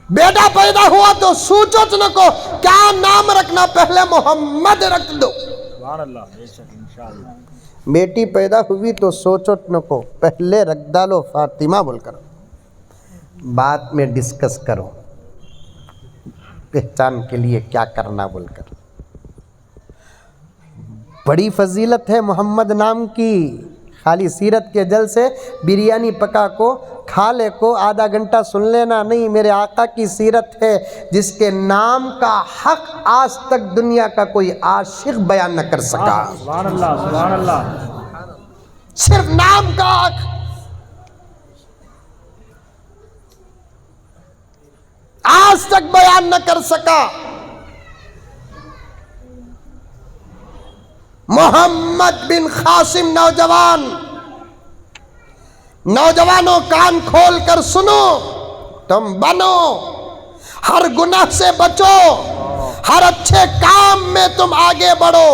[SPEAKER 1] بیٹا پیدا ہوا تو سوچو نہ کو کیا نام رکھنا, پہلے محمد رکھ دو. بیٹی پیدا ہوئی تو سوچو نہ کو پہلے رکھ ڈالو فاطمہ بول کر. بعد میں ڈسکس کرو پہچان کے لیے کیا کرنا بول کر. بڑی فضیلت ہے محمد نام کی. خالی سیرت کے جل سے بریانی پکا کو کھا لے کو آدھا گھنٹہ سن لینا نہیں. میرے آقا کی سیرت ہے جس کے نام کا حق آج تک دنیا کا کوئی عاشق بیان نہ کر سکا.
[SPEAKER 2] سبحان اللہ, سبحان اللہ.
[SPEAKER 1] صرف نام کا حق. آج تک بیان نہ کر سکا. محمد بن قاسم نوجوانوں کان کھول کر سنو, تم بنو, ہر گناہ سے بچو, ہر اچھے کام میں تم آگے بڑھو.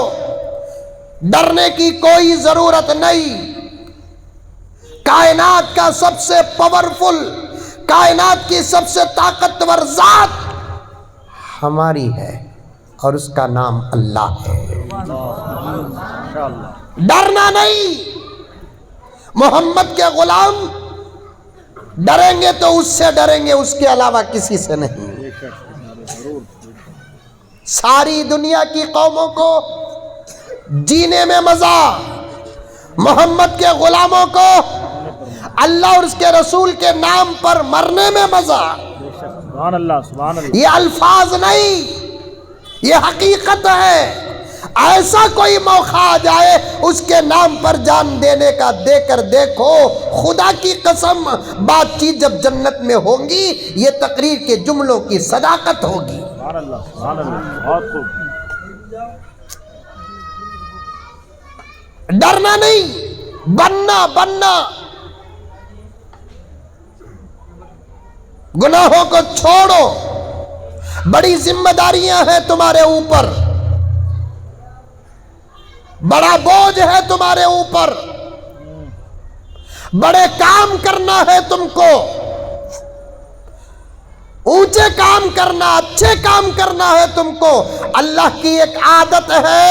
[SPEAKER 1] ڈرنے کی کوئی ضرورت نہیں. کائنات کا سب سے پاورفل, کائنات کی سب سے طاقتور ذات ہماری ہے اور اس کا نام اللہ ہے. ڈرنا نہیں. محمد کے غلام ڈریں گے تو اس سے ڈریں گے, اس کے علاوہ کسی سے نہیں. ساری دنیا کی قوموں کو جینے میں مزہ, محمد کے غلاموں کو اللہ اور اس کے رسول کے نام پر مرنے میں مزہ.
[SPEAKER 2] سبحان اللہ, سبحان اللہ.
[SPEAKER 1] یہ الفاظ نہیں, یہ حقیقت ہے. ایسا کوئی موقع آ جائے اس کے نام پر جان دینے کا, دے کر دیکھو. خدا کی قسم بات چیت جب جنت میں ہوں گی یہ تقریر کے جملوں کی صداقت ہوگی.
[SPEAKER 2] سبحان اللہ, سبحان اللہ. بہت خوب.
[SPEAKER 1] ڈرنا نہیں, بننا. گناہوں کو چھوڑو. بڑی ذمہ داریاں ہیں تمہارے اوپر, بڑا بوجھ ہے تمہارے اوپر, بڑے کام کرنا ہے تم کو. اونچے کام کرنا, اچھے کام کرنا ہے تم کو. اللہ کی ایک عادت ہے,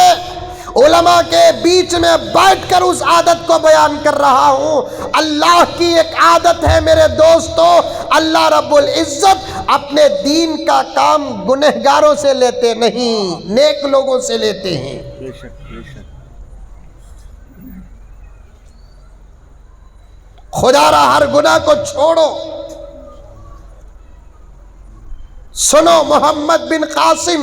[SPEAKER 1] علماء کے بیچ میں بیٹھ کر اس عادت کو بیان کر رہا ہوں. اللہ کی ایک عادت ہے میرے دوستو, اللہ رب العزت اپنے دین کا کام گنہگاروں سے لیتے نہیں, نیک لوگوں سے لیتے ہیں.
[SPEAKER 2] بے شک, بے شک.
[SPEAKER 1] خدا را ہر گناہ کو چھوڑو. سنو, محمد بن قاسم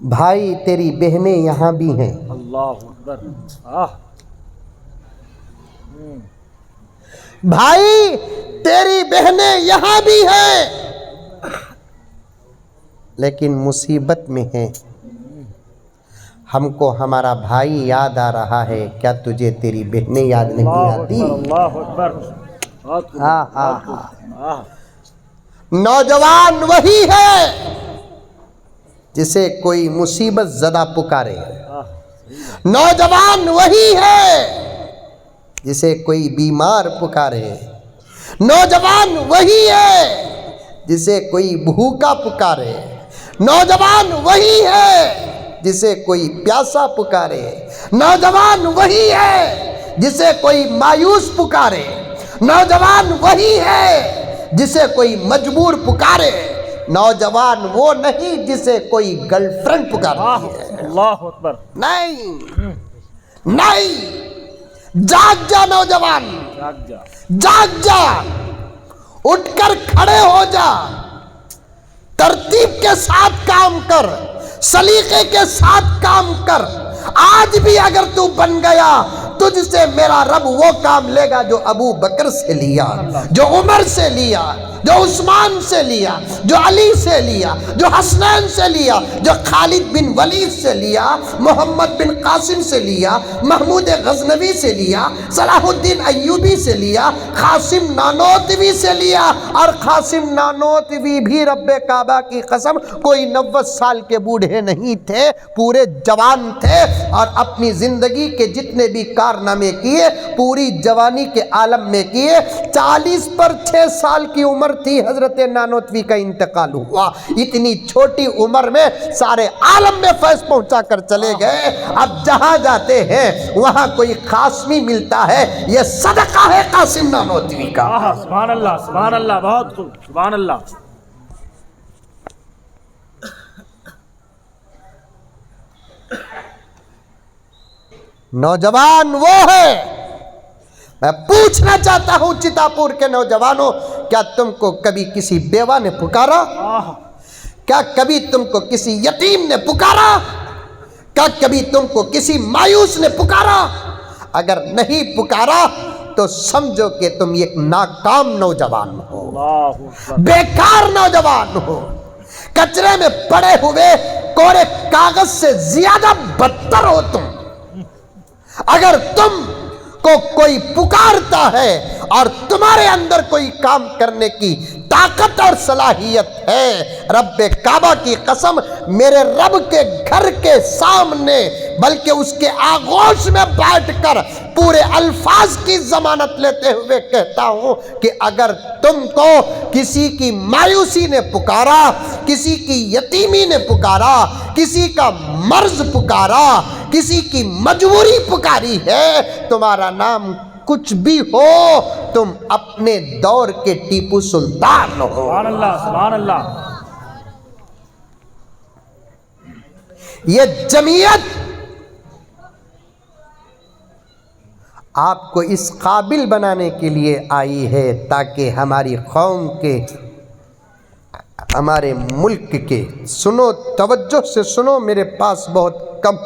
[SPEAKER 1] بھائی تیری بہنیں یہاں بھی ہیں.
[SPEAKER 2] اللہ اکبر.
[SPEAKER 1] بھائی تیری بہنیں یہاں بھی ہیں لیکن مصیبت میں ہیں. ہم کو ہمارا بھائی یاد آ رہا ہے، کیا تجھے تیری بہنیں یاد نہیں آتی؟
[SPEAKER 2] اللہ اکبر.
[SPEAKER 1] نوجوان وہی ہے جسے کوئی مصیبت زدہ پکارے. نوجوان وہی ہے جسے کوئی بیمار پکارے. نوجوان وہی ہے جسے کوئی بھوکا پکارے. نوجوان وہی ہے جسے کوئی پیاسا پکارے. نوجوان وہی ہے جسے کوئی مایوس پکارے. نوجوان وہی ہے جسے کوئی مجبور پکارے. نوجوان وہ نہیں جسے کوئی گرل فرینڈ پکارتی ہے.
[SPEAKER 2] اللہ اکبر.
[SPEAKER 1] نہیں نہیں، جاگ جا نوجوان،
[SPEAKER 2] جاگ جا.
[SPEAKER 1] جاگ جا، اٹھ کر کھڑے ہو جا، ترتیب کے ساتھ کام کر، سلیقے کے ساتھ کام کر. آج بھی اگر تو بن گیا تجھ سے میرا رب وہ کام لے گا جو ابو بکر سے لیا، جو عمر سے لیا، جو عثمان سے لیا، جو علی سے لیا، جو حسنین سے لیا، جو خالد بن ولید سے لیا، محمد بن قاسم سے لیا، محمود غزنوی سے لیا، صلاح الدین ایوبی سے لیا، قاسم نانوتوی سے لیا. اور قاسم نانوتوی بھی رب کعبہ کی قسم کوئی 90 سال کے بوڑھے نہیں تھے، پورے جوان تھے، اور اپنی زندگی کے جتنے بھی کارنامے کیے پوری جوانی کے عالم میں کیے. 40 پر 6 سال کی عمر تھی حضرت نانوتوی کا انتقال ہوا. اتنی چھوٹی عمر میں سارے عالم میں فیض پہنچا کر چلے گئے. اب جہاں جاتے ہیں وہاں کوئی قاسمی ملتا ہے، یہ صدقہ ہے قاسم نانوتوی کا.
[SPEAKER 2] سبحان اللہ، سبحان اللہ. بہت خوب. سبحان اللہ.
[SPEAKER 1] نوجوان وہ ہے. میں پوچھنا چاہتا ہوں چتاپور کے نوجوانوں، کیا تم کو کبھی کسی بیوہ نے پکارا؟ کیا کبھی تم کو کسی یتیم نے پکارا؟ کیا کبھی تم کو کسی مایوس نے پکارا؟ اگر نہیں پکارا تو سمجھو کہ تم ایک ناکام نوجوان ہو، بیکار نوجوان ہو، کچرے میں پڑے ہوئے کوڑے کاغذ سے زیادہ بدتر ہو تم. اگر تم کو کوئی پکارتا ہے اور تمہارے اندر کوئی کام کرنے کی طاقت اور صلاحیت ہے، رب کعبہ کی قسم میرے رب کے گھر کے سامنے بلکہ اس کے آغوش میں بیٹھ کر پورے الفاظ کی ضمانت لیتے ہوئے کہتا ہوں کہ اگر تم کو کسی کی مایوسی نے پکارا، کسی کی یتیمی نے پکارا، کسی کا مرض پکارا، کسی کی مجبوری پکاری ہے، تمہارا نام کچھ بھی ہو، تم اپنے دور کے ٹیپو سلطان ہو.
[SPEAKER 2] سبحان اللہ، سبحان اللہ.
[SPEAKER 1] یہ جمعیت آپ کو اس قابل بنانے کے لیے آئی ہے تاکہ ہماری قوم کے، ہمارے ملک کے، سنو توجہ سے سنو، میرے پاس بہت کم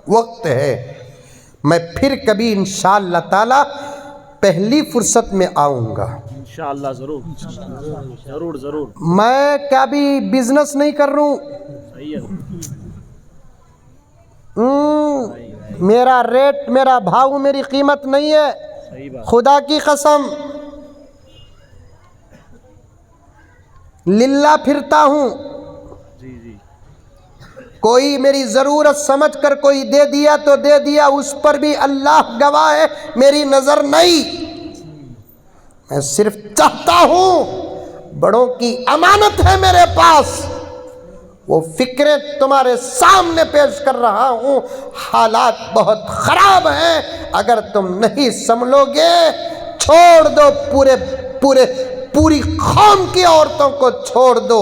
[SPEAKER 1] وقت ہے. میں پھر کبھی انشاءاللہ تعالی پہلی فرصت میں آؤں گا.
[SPEAKER 2] انشاءاللہ ضرور ضرور ضرور.
[SPEAKER 1] میں کبھی بزنس نہیں کر رہا ہوں.
[SPEAKER 2] صحیح ہے.
[SPEAKER 1] میرا ریٹ، میرا بھاؤ، میری قیمت نہیں ہے.
[SPEAKER 2] صحیح بات.
[SPEAKER 1] خدا کی قسم للہ پھرتا ہوں.
[SPEAKER 2] جی جی.
[SPEAKER 1] کوئی میری ضرورت سمجھ کر کوئی دے دیا تو دے دیا، اس پر بھی اللہ گواہ ہے میری نظر نہیں. میں صرف چاہتا ہوں، بڑوں کی امانت ہے میرے پاس، وہ فکریں تمہارے سامنے پیش کر رہا ہوں. حالات بہت خراب ہیں، اگر تم نہیں سنبھلو گے چھوڑ دو، پوری قوم کی عورتوں کو چھوڑ دو.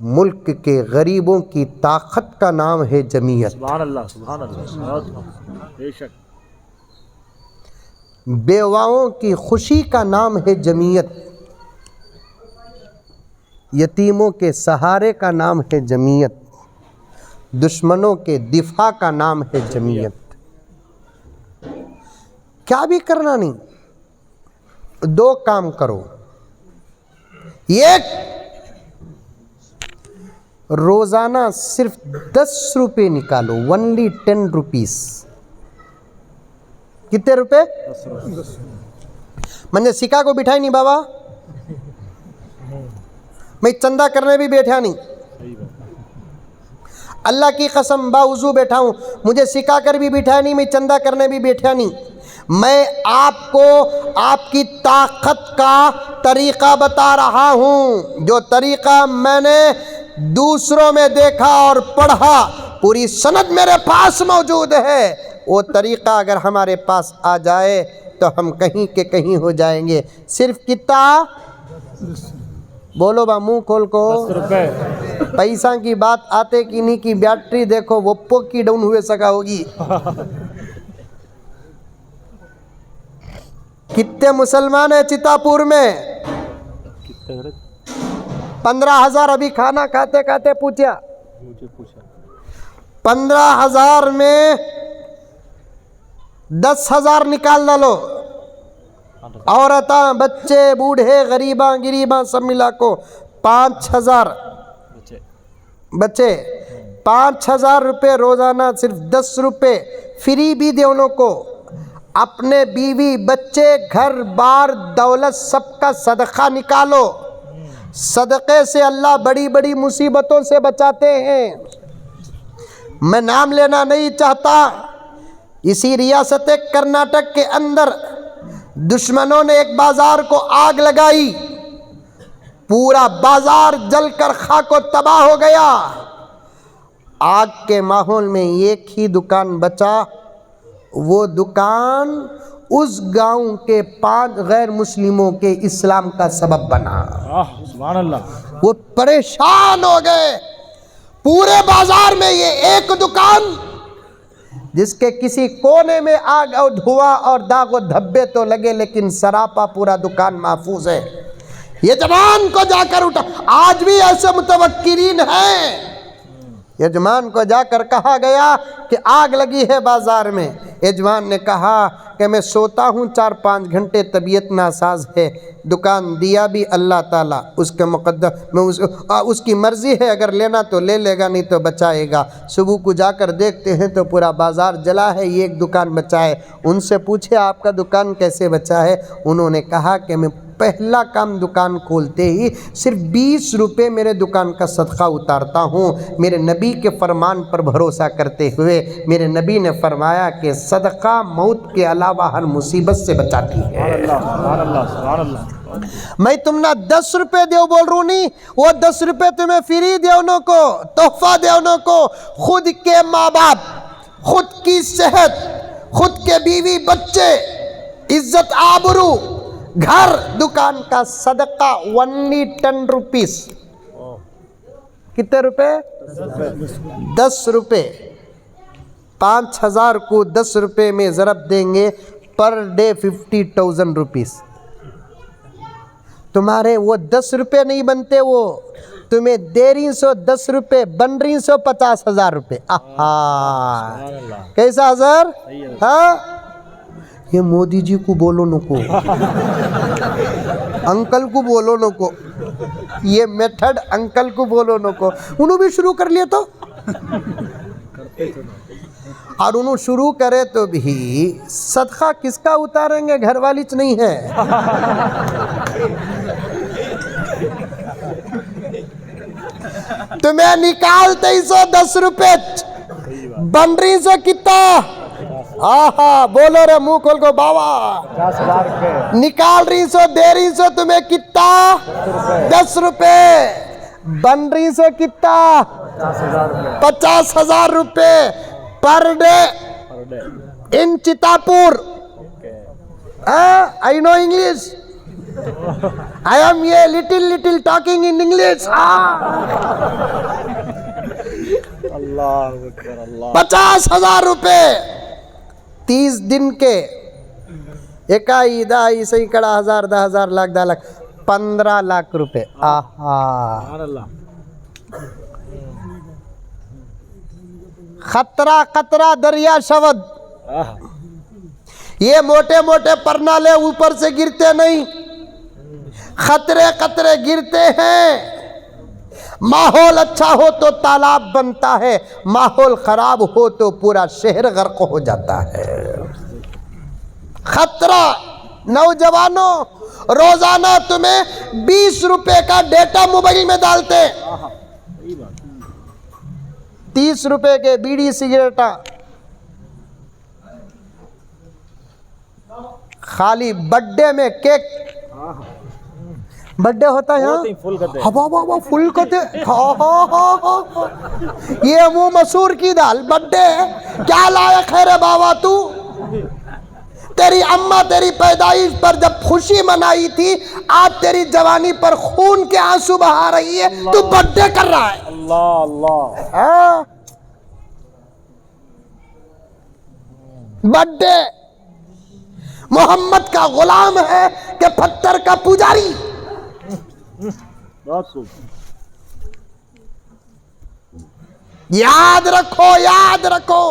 [SPEAKER 1] ملک کے غریبوں کی طاقت کا نام ہے جمعیت،
[SPEAKER 2] سبحان اللہ، سبحان اللہ، بہت بے شک،
[SPEAKER 1] بیواؤں کی خوشی کا نام ہے جمعیت، یتیموں کے سہارے کا نام ہے جمعیت، دشمنوں کے دفاع کا نام ہے جمعیت۔ کیا بھی کرنا نہیں، دو کام کرو۔ ایک، روزانہ صرف 10 روپے نکالو، only 10 روپیز۔ کتنے روپے؟ منجھے سکھا کو بٹھائی نہیں بابا، میں چندہ کرنے بھی بیٹھا نہیں، اللہ کی قسم باوضو بیٹھا ہوں، مجھے سکھا کر بھی بیٹھا نہیں، میں چندہ کرنے بھی بیٹھا نہیں۔ میں آپ کو آپ کی طاقت کا طریقہ بتا رہا ہوں، جو طریقہ میں نے دوسروں میں دیکھا اور پڑھا، پوری سند میرے پاس موجود ہے۔ وہ طریقہ اگر ہمارے پاس آ جائے تو ہم کہیں کے کہیں ہو جائیں گے۔ صرف کتنا؟ بولو با منہ کھول کو،
[SPEAKER 2] 10 روپے،
[SPEAKER 1] پیسہ کی بات آتے کی نہیں کی، بیٹری دیکھو وپو کی ڈاؤن ہوئے سکا ہوگی۔ کتنے مسلمان ہیں چتاپور میں؟ 15,000۔ ابھی کھانا کھاتے کھاتے پوچھا، 15,000 میں 10,000 نکال ڈالو، عورتاں، بچے، بوڑھے، غریباں گریباں سب ملا کو 5,000 بچے، 5,000 روپے روزانہ، صرف 10 روپے فری بھی دے انہوں کو۔ اپنے بیوی بچے گھر بار دولت سب کا صدقہ نکالو، صدقے سے اللہ بڑی بڑی مصیبتوں سے بچاتے ہیں۔ میں نام لینا نہیں چاہتا، اسی ریاست کرناٹک کے اندر دشمنوں نے ایک بازار کو آگ لگائی، پورا بازار جل کر خاک و تباہ ہو گیا۔ آگ کے ماحول میں ایک ہی دکان بچا، وہ دکان اس گاؤں کے 5 غیر مسلموں کے اسلام کا سبب بنا۔
[SPEAKER 2] سبحان اللہ،
[SPEAKER 1] وہ پریشان ہو گئے، پورے بازار میں یہ ایک دکان جس کے کسی کونے میں آگ اور دھواں اور داغ و دھبے تو لگے، لیکن سراپا پورا دکان محفوظ ہے۔ یہ جوان کو جا کر اٹھا، آج بھی ایسے متوکرین ہیں، یجمان کو جا کر کہا گیا کہ آگ لگی ہے بازار میں، یجمان نے کہا کہ میں سوتا ہوں 4-5 گھنٹے، طبیعت ناساز ہے، دکان دیا بھی اللہ تعالیٰ، اس کے مقدر میں اس کی مرضی ہے، اگر لینا تو لے لے گا، نہیں تو بچائے گا۔ صبح کو جا کر دیکھتے ہیں تو پورا بازار جلا ہے، یہ ایک دکان بچا ہے۔ ان سے پوچھے آپ کا دکان کیسے بچا ہے؟ انہوں نے کہا کہ میں پہلا کام دکان کھولتے ہی صرف 20 روپے میرے دکان کا صدقہ اتارتا ہوں، میرے نبی کے فرمان پر بھروسہ کرتے ہوئے۔ میرے نبی نے فرمایا کہ صدقہ موت کے علاوہ ہر مصیبت سے بچاتی ہے۔
[SPEAKER 2] سبحان اللہ، سبحان اللہ،
[SPEAKER 1] میں تم نہ 10 روپے دیو بول رہا ہوں، نہیں، وہ 10 روپے تمہیں فری دے انہوں کو، تحفہ دے انہوں کو۔ خود کے ماں باپ، خود کی صحت، خود کے بیوی بچے، عزت آبرو، گھر، دکان کا صدقہ only 10 روپیز۔ کتنے روپے؟ 10 روپے۔ 5,000 کو 10 روپے میں ضرب دیں گے، پر ڈے 50,000 روپیز۔ تمہارے وہ 10 روپے نہیں بنتے، وہ تمہیں دے رہی سو 10 روپے، بن رہی سو 50,000 روپے۔ کیسا حضر؟ ہاں، یہ مودی جی کو بولو نو کو، انکل کو بولو نو کو، یہ میتھڈ انکل کو بولو نو کو۔ انہوں بھی شروع کر لیا تو، اور انہوں شروع کرے تو بھی صدقہ کس کا اتاریں گے؟ گھر والی چ نہیں ہے۔ تمہیں نکالتے ہی سو 10 روپے، بن رہی سو کتا؟ آہا، بولو رے منہ کھول کو بابا،
[SPEAKER 2] 50,000 روپے،
[SPEAKER 1] نکال رہی سو، دے رہی سو تمہیں کتا؟ 10 روپے، بن رہی سو کتا؟
[SPEAKER 2] 50,000 روپے
[SPEAKER 1] 50,000 روپے per day
[SPEAKER 2] per day.
[SPEAKER 1] In Chitapur. I know English. I am a little talking in English.
[SPEAKER 2] اللہ اکبر اللہ
[SPEAKER 1] 50,000 روپے 30 دن کے اکائی دائی سینکڑا ہزار 10,000 لاکھ 10 لاکھ 15 لاکھ روپے. آہا
[SPEAKER 2] سبحان اللہ
[SPEAKER 1] خطرہ قطرہ دریا شود.
[SPEAKER 2] آہا
[SPEAKER 1] یہ موٹے موٹے پرنالے اوپر سے گرتے نہیں, خطرے قطرے گرتے ہیں. ماحول اچھا ہو تو تالاب بنتا ہے, ماحول خراب ہو تو پورا شہر غرق ہو جاتا ہے. خطرہ. نوجوانوں روزانہ تمہیں 20 روپے کا ڈیٹا موبائل میں ڈالتے,
[SPEAKER 2] آہا صحیح بات
[SPEAKER 1] 30 روپے کے بیڑی سگریٹا, خالی بڈے میں کیک.
[SPEAKER 2] آہا
[SPEAKER 1] بڈے ہوتا ہے
[SPEAKER 2] بہت ہی فل کرتے ہیں
[SPEAKER 1] ہوا فل کرتے. یہ منہ مسور کی دال بڈے کیا لائق ہے رے بابا تو. تیری اماں تیری پیدائش پر جب خوشی منائی تھی, آج تیری جوانی پر خون کے آنسو بہا رہی ہے, تو بڈے کر رہا ہے.
[SPEAKER 2] اللہ اللہ
[SPEAKER 1] ہاں؟ بڈے محمد کا غلام ہے کہ پتھر کا پجاری.
[SPEAKER 2] بہت خوب
[SPEAKER 1] یاد رکھو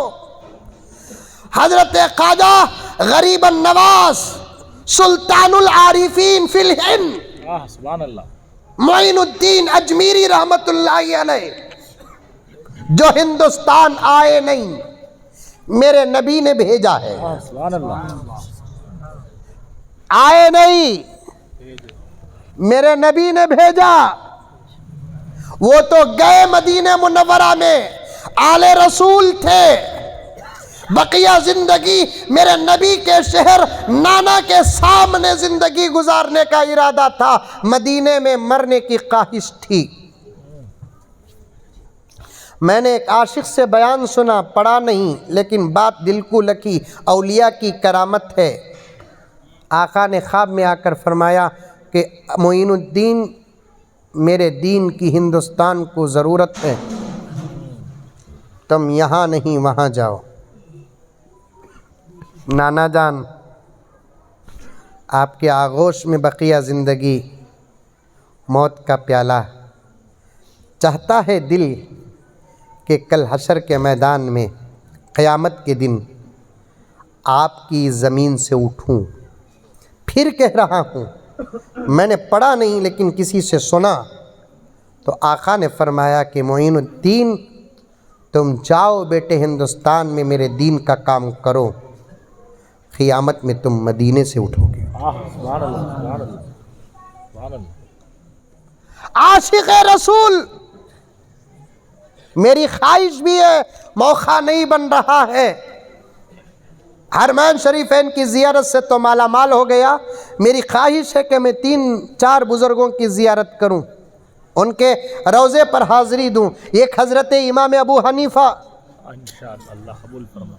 [SPEAKER 1] حضرت خواجہ غریب النواز سلطان العارفین فی الہند
[SPEAKER 2] آہا سبحان اللہ
[SPEAKER 1] معین الدین اجمیری رحمت اللہ علیہ, جو ہندوستان آئے نہیں, میرے نبی نے بھیجا ہے.
[SPEAKER 2] آہا سبحان اللہ
[SPEAKER 1] آئے نہیں, میرے نبی نے بھیجا. وہ تو گئے مدینہ منورہ میں, آل رسول تھے. بقیہ زندگی میرے نبی کے شہر نانا کے سامنے زندگی گزارنے کا ارادہ تھا, مدینے میں مرنے کی خواہش تھی. میں نے ایک عاشق سے بیان سنا, پڑھا نہیں, لیکن بات دل کو لگی. اولیاء کی کرامت ہے. آقا نے خواب میں آ کر فرمایا کہ معین الدین, میرے دین کی ہندوستان کو ضرورت ہے, تم یہاں نہیں وہاں جاؤ. نانا جان, آپ کے آغوش میں بقیہ زندگی, موت کا پیالہ. چاہتا ہے دل کہ کل حشر کے میدان میں قیامت کے دن آپ کی زمین سے اٹھوں. پھر کہہ رہا ہوں, میں نے پڑھا نہیں لیکن کسی سے سنا, تو آقا نے فرمایا کہ معین الدین تم جاؤ بیٹے ہندوستان میں میرے دین کا کام کرو, قیامت میں تم مدینے سے اٹھو گے.
[SPEAKER 2] آہا سبحان اللہ سبحان اللہ سبحان اللہ
[SPEAKER 1] عاشق رسول, میری خواہش بھی ہے, موقع نہیں بن رہا ہے. حرمین شریفین کی زیارت سے تو مالا مال ہو گیا, میری خواہش ہے کہ میں 3-4 بزرگوں کی زیارت کروں, ان کے روضے پر حاضری دوں. ایک حضرت امام ابو حنیفہ,
[SPEAKER 2] انشاءاللہ اللہ قبول فرما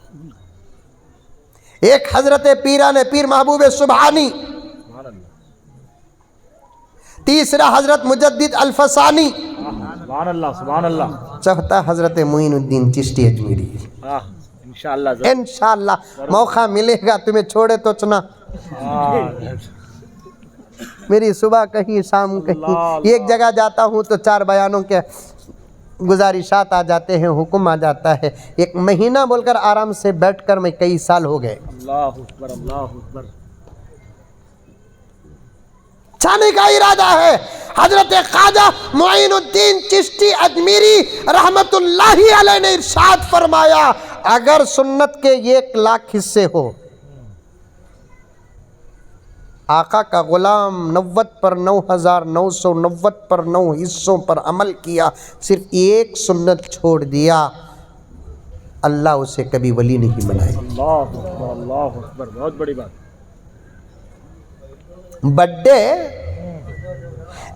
[SPEAKER 1] ایک حضرت پیران پیر محبوب سبحانی,
[SPEAKER 2] سبحان اللہ
[SPEAKER 1] تیسرا حضرت مجدد الفسانی,
[SPEAKER 2] آہا سبحان اللہ سبحان اللہ
[SPEAKER 1] چوتھا حضرت معین الدین چشتی اجمیری.
[SPEAKER 2] آہا انشاءاللہ ضرور.
[SPEAKER 1] انشاءاللہ موقع ملے گا, تمہیں چھوڑے تو چنا.
[SPEAKER 2] آہ،
[SPEAKER 1] میری صبح کہیں شام کہیں ایک جگہ جاتا ہوں تو 4 بیانوں کے گزارشات آ جاتے ہیں, حکم آ جاتا ہے. 1 مہینہ بول کر آرام سے بیٹھ کر میں کئی سال ہو گئے.
[SPEAKER 2] اللہ اکبر اللہ اکبر
[SPEAKER 1] جانے کا ارادہ ہے. حضرت خواجہ معین الدین چشتی اجمیری رحمت اللہ علیہ نے ارشاد فرمایا, اگر سنت کے 1 لاکھ حصے ہو, آقا کا غلام 90 پر 9,990 پر 9 حصوں پر عمل کیا, صرف 1 سنت چھوڑ دیا, اللہ اسے کبھی ولی نہیں بنائے.
[SPEAKER 2] اللہ اکبر بہت بڑی بات.
[SPEAKER 1] بڈے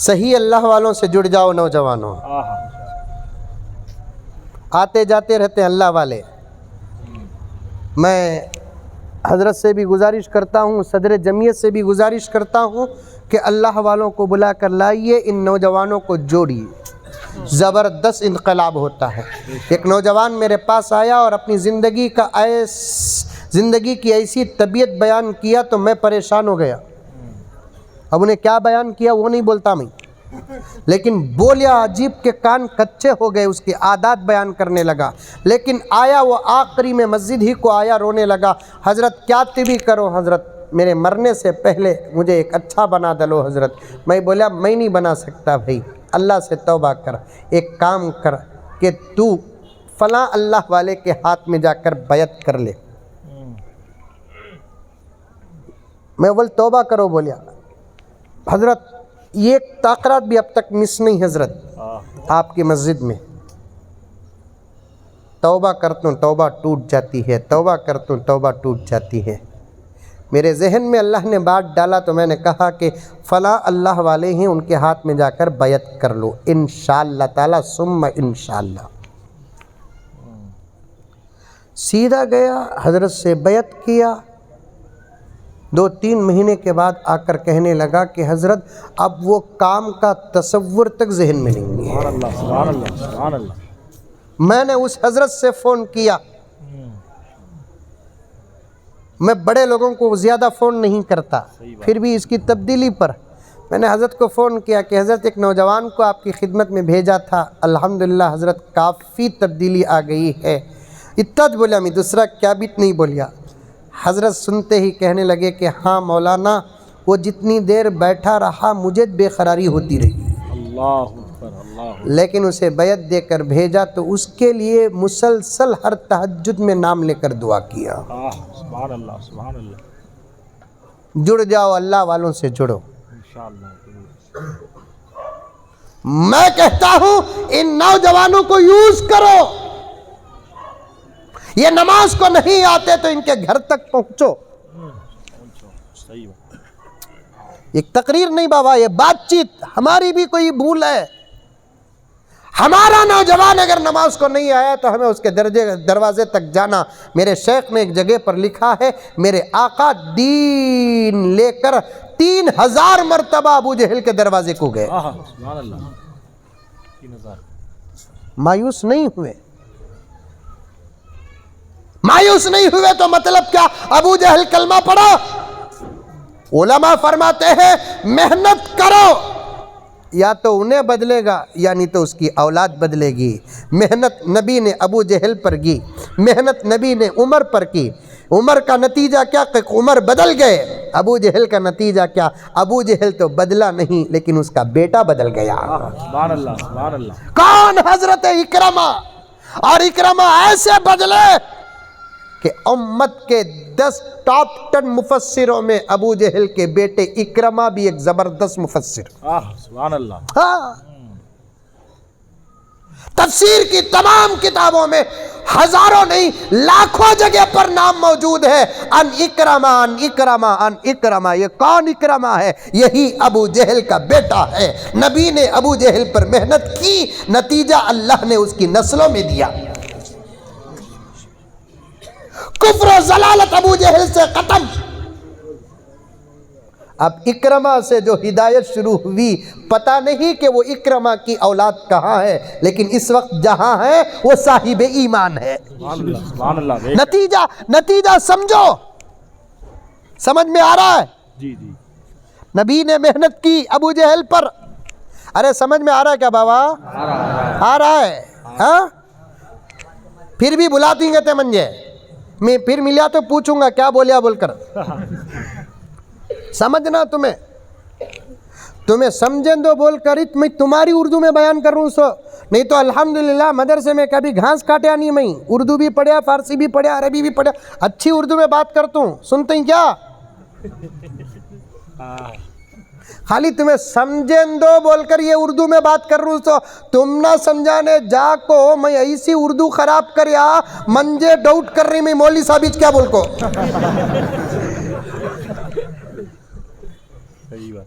[SPEAKER 1] صحیح اللہ والوں سے جڑ جاؤ نوجوانوں، آتے جاتے رہتے ہیں اللہ والے۔ میں حضرت سے بھی گزارش کرتا ہوں، صدر جمعیت سے بھی گزارش کرتا ہوں کہ اللہ والوں کو بلا کر لائیے، ان نوجوانوں کو جوڑیے، زبردست انقلاب ہوتا ہے۔ ایک نوجوان میرے پاس آیا اور اپنی زندگی کی ایسی طبیعت بیان کیا تو میں پریشان ہو گیا۔ اب انہیں کیا بیان کیا وہ نہیں بولتا میں، لیکن بولیا عجیب کے کان کچے ہو گئے، اس کی عادات بیان کرنے لگا۔ لیکن آیا وہ آخری میں مسجد ہی کو آیا، رونے لگا، حضرت کیا طبی کرو حضرت، میرے مرنے سے پہلے مجھے ایک اچھا بنا دلو حضرت۔ میں بولا میں نہیں بنا سکتا بھائی، اللہ سے توبہ کر، ایک کام کر کہ تو فلاں اللہ والے کے ہاتھ میں جا کر بیعت کر لے۔ میں بول توبہ کرو، بولیا حضرت یہ تاخیرات بھی اب تک مس نہیں حضرت آپ کی مسجد میں، توبہ کرتا ہوں توبہ ٹوٹ جاتی ہے، توبہ کرتا ہوں توبہ ٹوٹ جاتی ہے۔ میرے ذہن میں اللہ نے بات ڈالا تو میں نے کہا کہ فلاں اللہ والے ہیں، ان کے ہاتھ میں جا کر بیعت کر لو انشاءاللہ تعالی ثم انشاءاللہ۔ سیدھا گیا حضرت سے بیعت کیا، 2-3 مہینے کے بعد آ کر کہنے لگا کہ حضرت اب وہ کام کا تصور تک ذہن میں نہیں ہے۔
[SPEAKER 2] سبحان اللہ سبحان اللہ۔
[SPEAKER 1] میں نے اس حضرت سے فون کیا، میں بڑے لوگوں کو زیادہ فون نہیں کرتا، پھر بھی اس کی تبدیلی پر میں نے حضرت کو فون کیا کہ حضرت ایک نوجوان کو آپ کی خدمت میں بھیجا تھا، الحمدللہ حضرت کافی تبدیلی آ گئی ہے۔ اتنا بولا میں، دوسرا کیا بیت نہیں بولیا۔ حضرت سنتے ہی کہنے لگے کہ ہاں مولانا، وہ جتنی دیر بیٹھا رہا مجھے بے قراری ہوتی رہی،
[SPEAKER 2] اللہ اکبر اللہ۔
[SPEAKER 1] لیکن اسے بیعت دے کر بھیجا تو اس کے لیے مسلسل ہر تہجد میں نام لے کر دعا کیا۔
[SPEAKER 2] سبحان اللہ سبحان اللہ۔
[SPEAKER 1] جڑ جاؤ، اللہ والوں سے جڑو۔
[SPEAKER 2] انشاءاللہ۔
[SPEAKER 1] میں کہتا ہوں ان نوجوانوں کو یوز کرو، یہ نماز کو نہیں آتے تو ان کے گھر تک پہنچو۔
[SPEAKER 2] صحیح بات۔
[SPEAKER 1] ایک تقریر نہیں بابا، یہ بات چیت، ہماری بھی کوئی بھول ہے۔ ہمارا نوجوان اگر نماز کو نہیں آیا تو ہمیں اس کے دروازے تک جانا۔ میرے شیخ نے ایک جگہ پر لکھا ہے، میرے آقا دین لے کر 3000 مرتبہ ابو جہل کے دروازے کو گئے،
[SPEAKER 2] سبحان اللہ۔ 3000۔
[SPEAKER 1] مایوس نہیں ہوئے، مایوس نہیں ہوئے تو مطلب کیا؟ ابو جہل کلمہ پڑھا، علماء فرماتے ہیں محنت کرو، یا تو انہیں بدلے گا یعنی تو اس کی اولاد بدلے گی۔ محنت نبی نے ابو جہل پر کی، محنت نبی نے عمر پر کی، عمر کا نتیجہ کیا کہ عمر بدل گئے، ابو جہل کا نتیجہ کیا؟ ابو جہل تو بدلا نہیں لیکن اس کا بیٹا بدل گیا۔
[SPEAKER 2] سبحان اللہ سبحان اللہ۔
[SPEAKER 1] کون؟ حضرت اکرمہ، اور اکرمہ ایسے بدلے کہ امت کے 10 ٹاپ 10 مفسروں میں ابو جہل کے بیٹے اکرمہ بھی ایک زبردست مفسر۔
[SPEAKER 2] سبحان اللہ۔
[SPEAKER 1] ہاں، تفسیر کی تمام کتابوں میں ہزاروں نہیں لاکھوں جگہ پر نام موجود ہے، ان اکرمہ ان اکرمہ ان اکرمہ۔ یہ کون اکرمہ ہے؟ یہی ابو جہل کا بیٹا ہے۔ نبی نے ابو جہل پر محنت کی، نتیجہ اللہ نے اس کی نسلوں میں دیا۔ کفر و ضلالت ابو جہل سے ختم۔ اب اکرمہ سے جو ہدایت شروع ہوئی، پتہ نہیں کہ وہ اکرمہ کی اولاد کہاں ہے، لیکن اس وقت جہاں ہے وہ صاحب ایمان ہے۔
[SPEAKER 2] سبحان اللہ۔
[SPEAKER 1] نتیجہ سمجھو، سمجھ میں آ رہا ہے؟
[SPEAKER 2] جی جی۔
[SPEAKER 1] نبی نے محنت کی ابو جہل پر، ارے سمجھ میں آ رہا ہے کیا بابا؟ آ رہا ہے؟ ہاں، پھر بھی بلا دیں گے تے منجے، میں پھر ملیا تو پوچھوں گا کیا بولیا بول کر۔ سمجھنا، تمہیں سمجھیں دو بول کر، میں تمہاری اردو میں بیان کر رہا ہوں سو، نہیں تو الحمدللہ مدرسے میں کبھی گھاس کاٹیا نہیں، میں اردو بھی پڑھیا، فارسی بھی پڑھیا، عربی بھی پڑھیا، اچھی اردو میں بات کرتا ہوں، سنتے ہیں کیا؟ خالی تمہیں سمجھیں دو بول کر یہ اردو میں بات کر رہا ہوں سو، تم نہ سمجھانے جا کو میں ایسی اردو خراب کریا منجے ڈاؤٹ کر رہی میں مولوی صاحب کیا بول کو۔
[SPEAKER 2] صحیح بات۔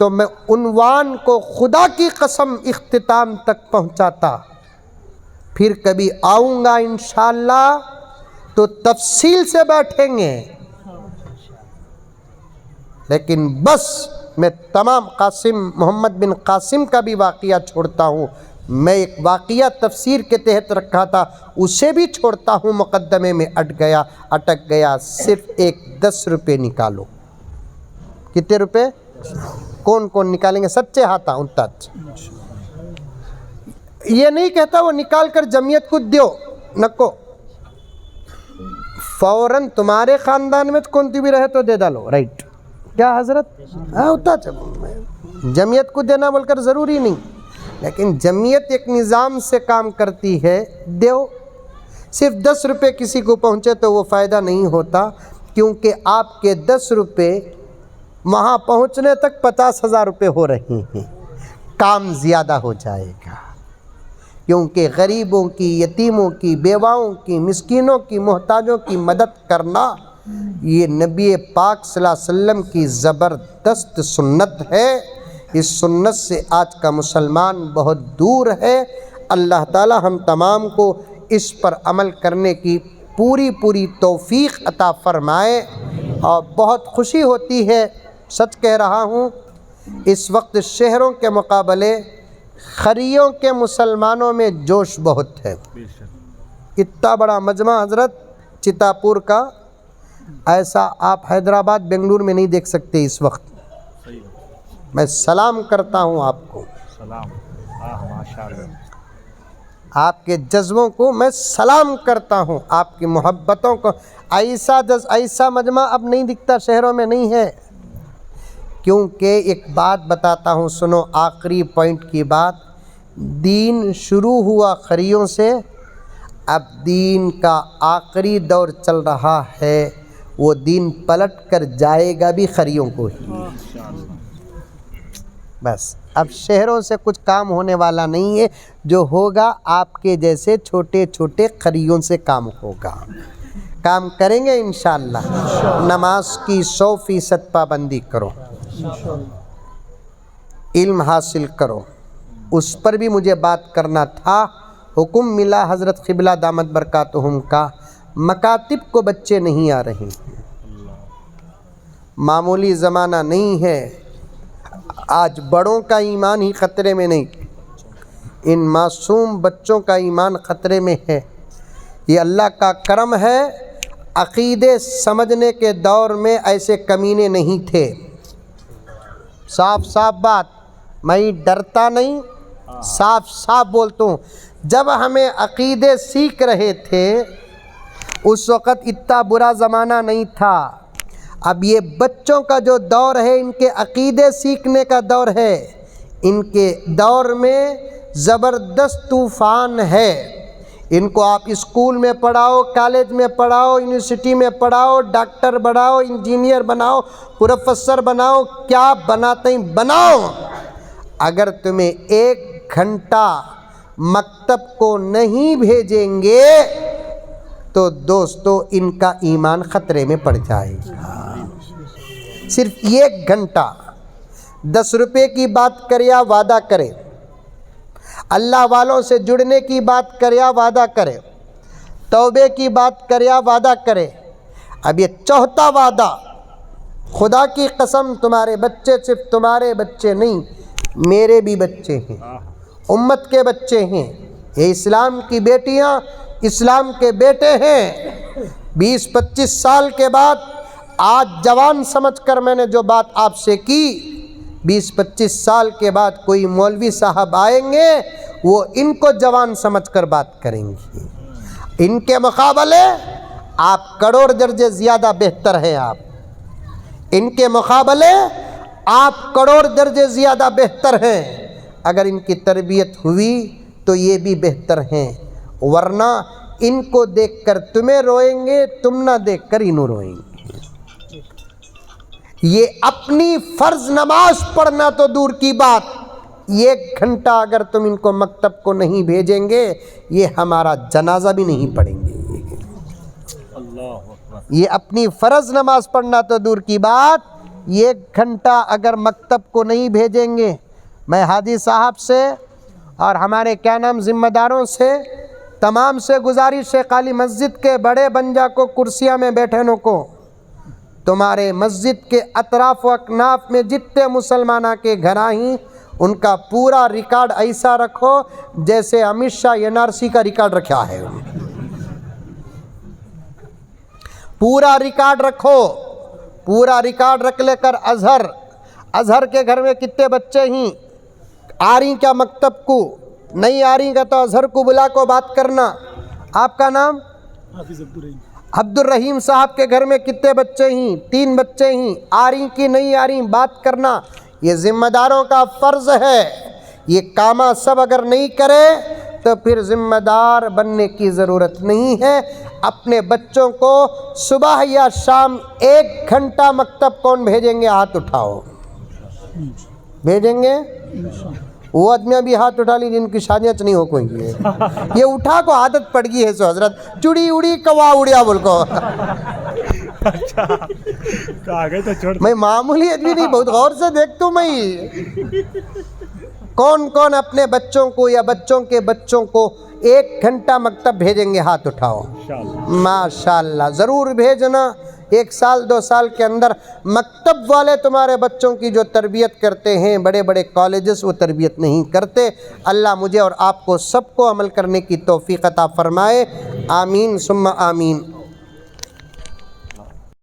[SPEAKER 1] تو میں عنوان کو خدا کی قسم اختتام تک پہنچاتا. پھر کبھی آؤں گا انشاءاللہ تو تفصیل سے بیٹھیں گے. لیکن بس میں تمام قاسم محمد بن قاسم کا بھی واقعہ چھوڑتا ہوں. میں ایک واقعہ تفسیر کے تحت رکھا تھا, اسے بھی چھوڑتا ہوں, مقدمے میں اٹک گیا. صرف ایک 10 روپے نکالو. کتنے روپے؟ کون کون نکالیں گے؟ سچے ہاتھ انتاج. یہ نہیں کہتا وہ نکال کر جمعیت کو دیو نکو, فوراً تمہارے خاندان میں کون بھی رہے تو دے ڈالو. رائٹ کیا حضرت؟ ہاں ہوتا جمعیت کو دینا بول کر ضروری نہیں, لیکن جمعیت ایک نظام سے کام کرتی ہے. دیو. صرف 10 روپے کسی کو پہنچے تو وہ فائدہ نہیں ہوتا, کیونکہ آپ کے 10 روپے وہاں پہنچنے تک 50,000 روپے ہو رہے ہیں. کام زیادہ ہو جائے گا, کیونکہ غریبوں کی, یتیموں کی, بیواؤں کی, مسکینوں کی, محتاجوں کی مدد کرنا یہ نبی پاک صلی اللہ علیہ وسلم کی زبردست سنت ہے. اس سنت سے آج کا مسلمان بہت دور ہے. اللہ تعالی ہم تمام کو اس پر عمل کرنے کی پوری توفیق عطا فرمائے. اور بہت خوشی ہوتی ہے, سچ کہہ رہا ہوں, اس وقت شہروں کے مقابلے خریوں کے مسلمانوں میں جوش بہت ہے. اتنا بڑا مجمع حضرت چتاپور کا, ایسا آپ حیدرآباد بنگلور میں نہیں دیکھ سکتے اس وقت. میں سلام کرتا ہوں آپ کو,
[SPEAKER 2] سلام. ماشاءاللہ.
[SPEAKER 1] آپ کے جذبوں کو میں سلام کرتا ہوں, آپ کی محبتوں کو. ایسا مجمع اب نہیں دکھتا, شہروں میں نہیں ہے. کیونکہ ایک بات بتاتا ہوں, سنو, آخری پوائنٹ کی بات. دین شروع ہوا خریوں سے, اب دین کا آخری دور چل رہا ہے. وہ دین پلٹ کر جائے گا بھی خریوں کو ہی. بس اب شہروں سے کچھ کام ہونے والا نہیں ہے. جو ہوگا آپ کے جیسے چھوٹے چھوٹے خریوں سے کام ہوگا. کام کریں گے انشاءاللہ. نماز کی 100% پابندی کرو, علم حاصل کرو. اس پر بھی مجھے بات کرنا تھا. حکم ملا حضرت قبلہ دامت برکاتہم کا, مکاتب کو بچے نہیں آ رہے ہیں. معمولی زمانہ نہیں ہے. آج بڑوں کا ایمان ہی خطرے میں نہیں, ان معصوم بچوں کا ایمان خطرے میں ہے. یہ اللہ کا کرم ہے. عقیدے سمجھنے کے دور میں ایسے کمینے نہیں تھے. صاف بات, میں ڈرتا نہیں, صاف بولتا ہوں. جب ہمیں عقیدے سیکھ رہے تھے اس وقت اتنا برا زمانہ نہیں تھا. اب یہ بچوں کا جو دور ہے, ان کے عقیدے سیکھنے کا دور ہے. ان کے دور میں زبردست طوفان ہے. ان کو آپ اسکول میں پڑھاؤ, کالج میں پڑھاؤ, یونیورسٹی میں پڑھاؤ, ڈاکٹر بناؤ, انجینئر بناؤ, پروفیسر بناؤ, کیا بناتے ہیں بناؤ. اگر تمہیں 1 گھنٹہ مکتب کو نہیں بھیجیں گے تو دوستو ان کا ایمان خطرے میں پڑ جائے گا. صرف 1 گھنٹہ. 10 روپے کی بات کرے یا وعدہ کرے, اللہ والوں سے جڑنے کی بات کرے یا وعدہ کرے, توبے کی بات کرے یا وعدہ کرے. اب یہ چوتھا وعدہ, خدا کی قسم تمہارے بچے صرف تمہارے بچے نہیں, میرے بھی بچے ہیں, امت کے بچے ہیں. یہ اسلام کی بیٹیاں, اسلام کے بیٹے ہیں. 20-25 سال کے بعد آج جوان سمجھ کر میں نے جو بات آپ سے کی, 20-25 سال کے بعد کوئی مولوی صاحب آئیں گے, وہ ان کو جوان سمجھ کر بات کریں گے. ان کے مقابلے آپ کروڑ درجے زیادہ بہتر ہیں. آپ ان کے مقابلے آپ کروڑ درجے زیادہ بہتر ہیں. اگر ان کی تربیت ہوئی تو یہ بھی بہتر ہیں, ورنہ ان کو دیکھ کر تمہیں روئیں گے, تم نہ دیکھ کر انہوں روئیں گے. یہ اپنی فرض نماز پڑھنا تو دور کی بات, 1 گھنٹہ اگر تم ان کو مکتب کو نہیں بھیجیں گے, یہ ہمارا جنازہ بھی نہیں پڑھیں گے. یہ اپنی فرض نماز پڑھنا تو دور کی بات, 1 گھنٹہ اگر مکتب کو نہیں بھیجیں گے، میں ہادی صاحب سے اور ہمارے کیا نام ذمہ داروں سے تمام سے گزارش ہے، کالی مسجد کے بڑے بنجا کو کرسیاں میں بیٹھنوں کو، تمہارے مسجد کے اطراف و اکناف میں جتنے مسلمانہ کے گھر ہیں ان کا پورا ریکارڈ ایسا رکھو جیسے امت شاہ NRC کا ریکارڈ رکھا ہے، پورا ریکارڈ رکھو، پورا ریکارڈ رکھ لے کر اظہر کے گھر میں کتنے بچے ہیں، آ رہی کیا مکتب کو، نہیں آ رہی کا تو اظہر کو بلا کو بات کرنا۔ آپ کا نام؟
[SPEAKER 2] حافظ
[SPEAKER 1] عبد الرحیم صاحب کے گھر میں کتنے بچے ہیں؟ 3 بچے ہیں، آ رہی کی نہیں آ رہی بات کرنا، یہ ذمہ داروں کا فرض ہے۔ یہ کامہ سب اگر نہیں کرے تو پھر ذمہ دار بننے کی ضرورت نہیں ہے۔ اپنے بچوں کو صبح یا شام 1 گھنٹہ مکتب کون بھیجیں گے؟ ہاتھ اٹھاؤ، بھیجیں گے؟ وہ آدمیاں بھی ہاتھ اٹھا لی جن کی شادیاں نہیں ہو کوئی ہے، یہ اٹھا کو عادت پڑ گئی ہے سو حضرت، چڑی اڑی کوا اڑیا بول کو۔ میں معمولی آدمی نہیں، بہت غور سے دیکھتا ہوں میں، کون کون اپنے بچوں کو یا بچوں کے بچوں کو 1 گھنٹہ مکتب بھیجیں گے؟ ہاتھ اٹھاؤ۔ ماشاءاللہ، ضرور بھیجنا۔ 1 سال 2 سال کے اندر مکتب والے تمہارے بچوں کی جو تربیت کرتے ہیں، بڑے بڑے کالجز وہ تربیت نہیں کرتے۔ اللہ مجھے اور آپ کو سب کو عمل کرنے کی توفیق عطا فرمائے، آمین ثم آمین۔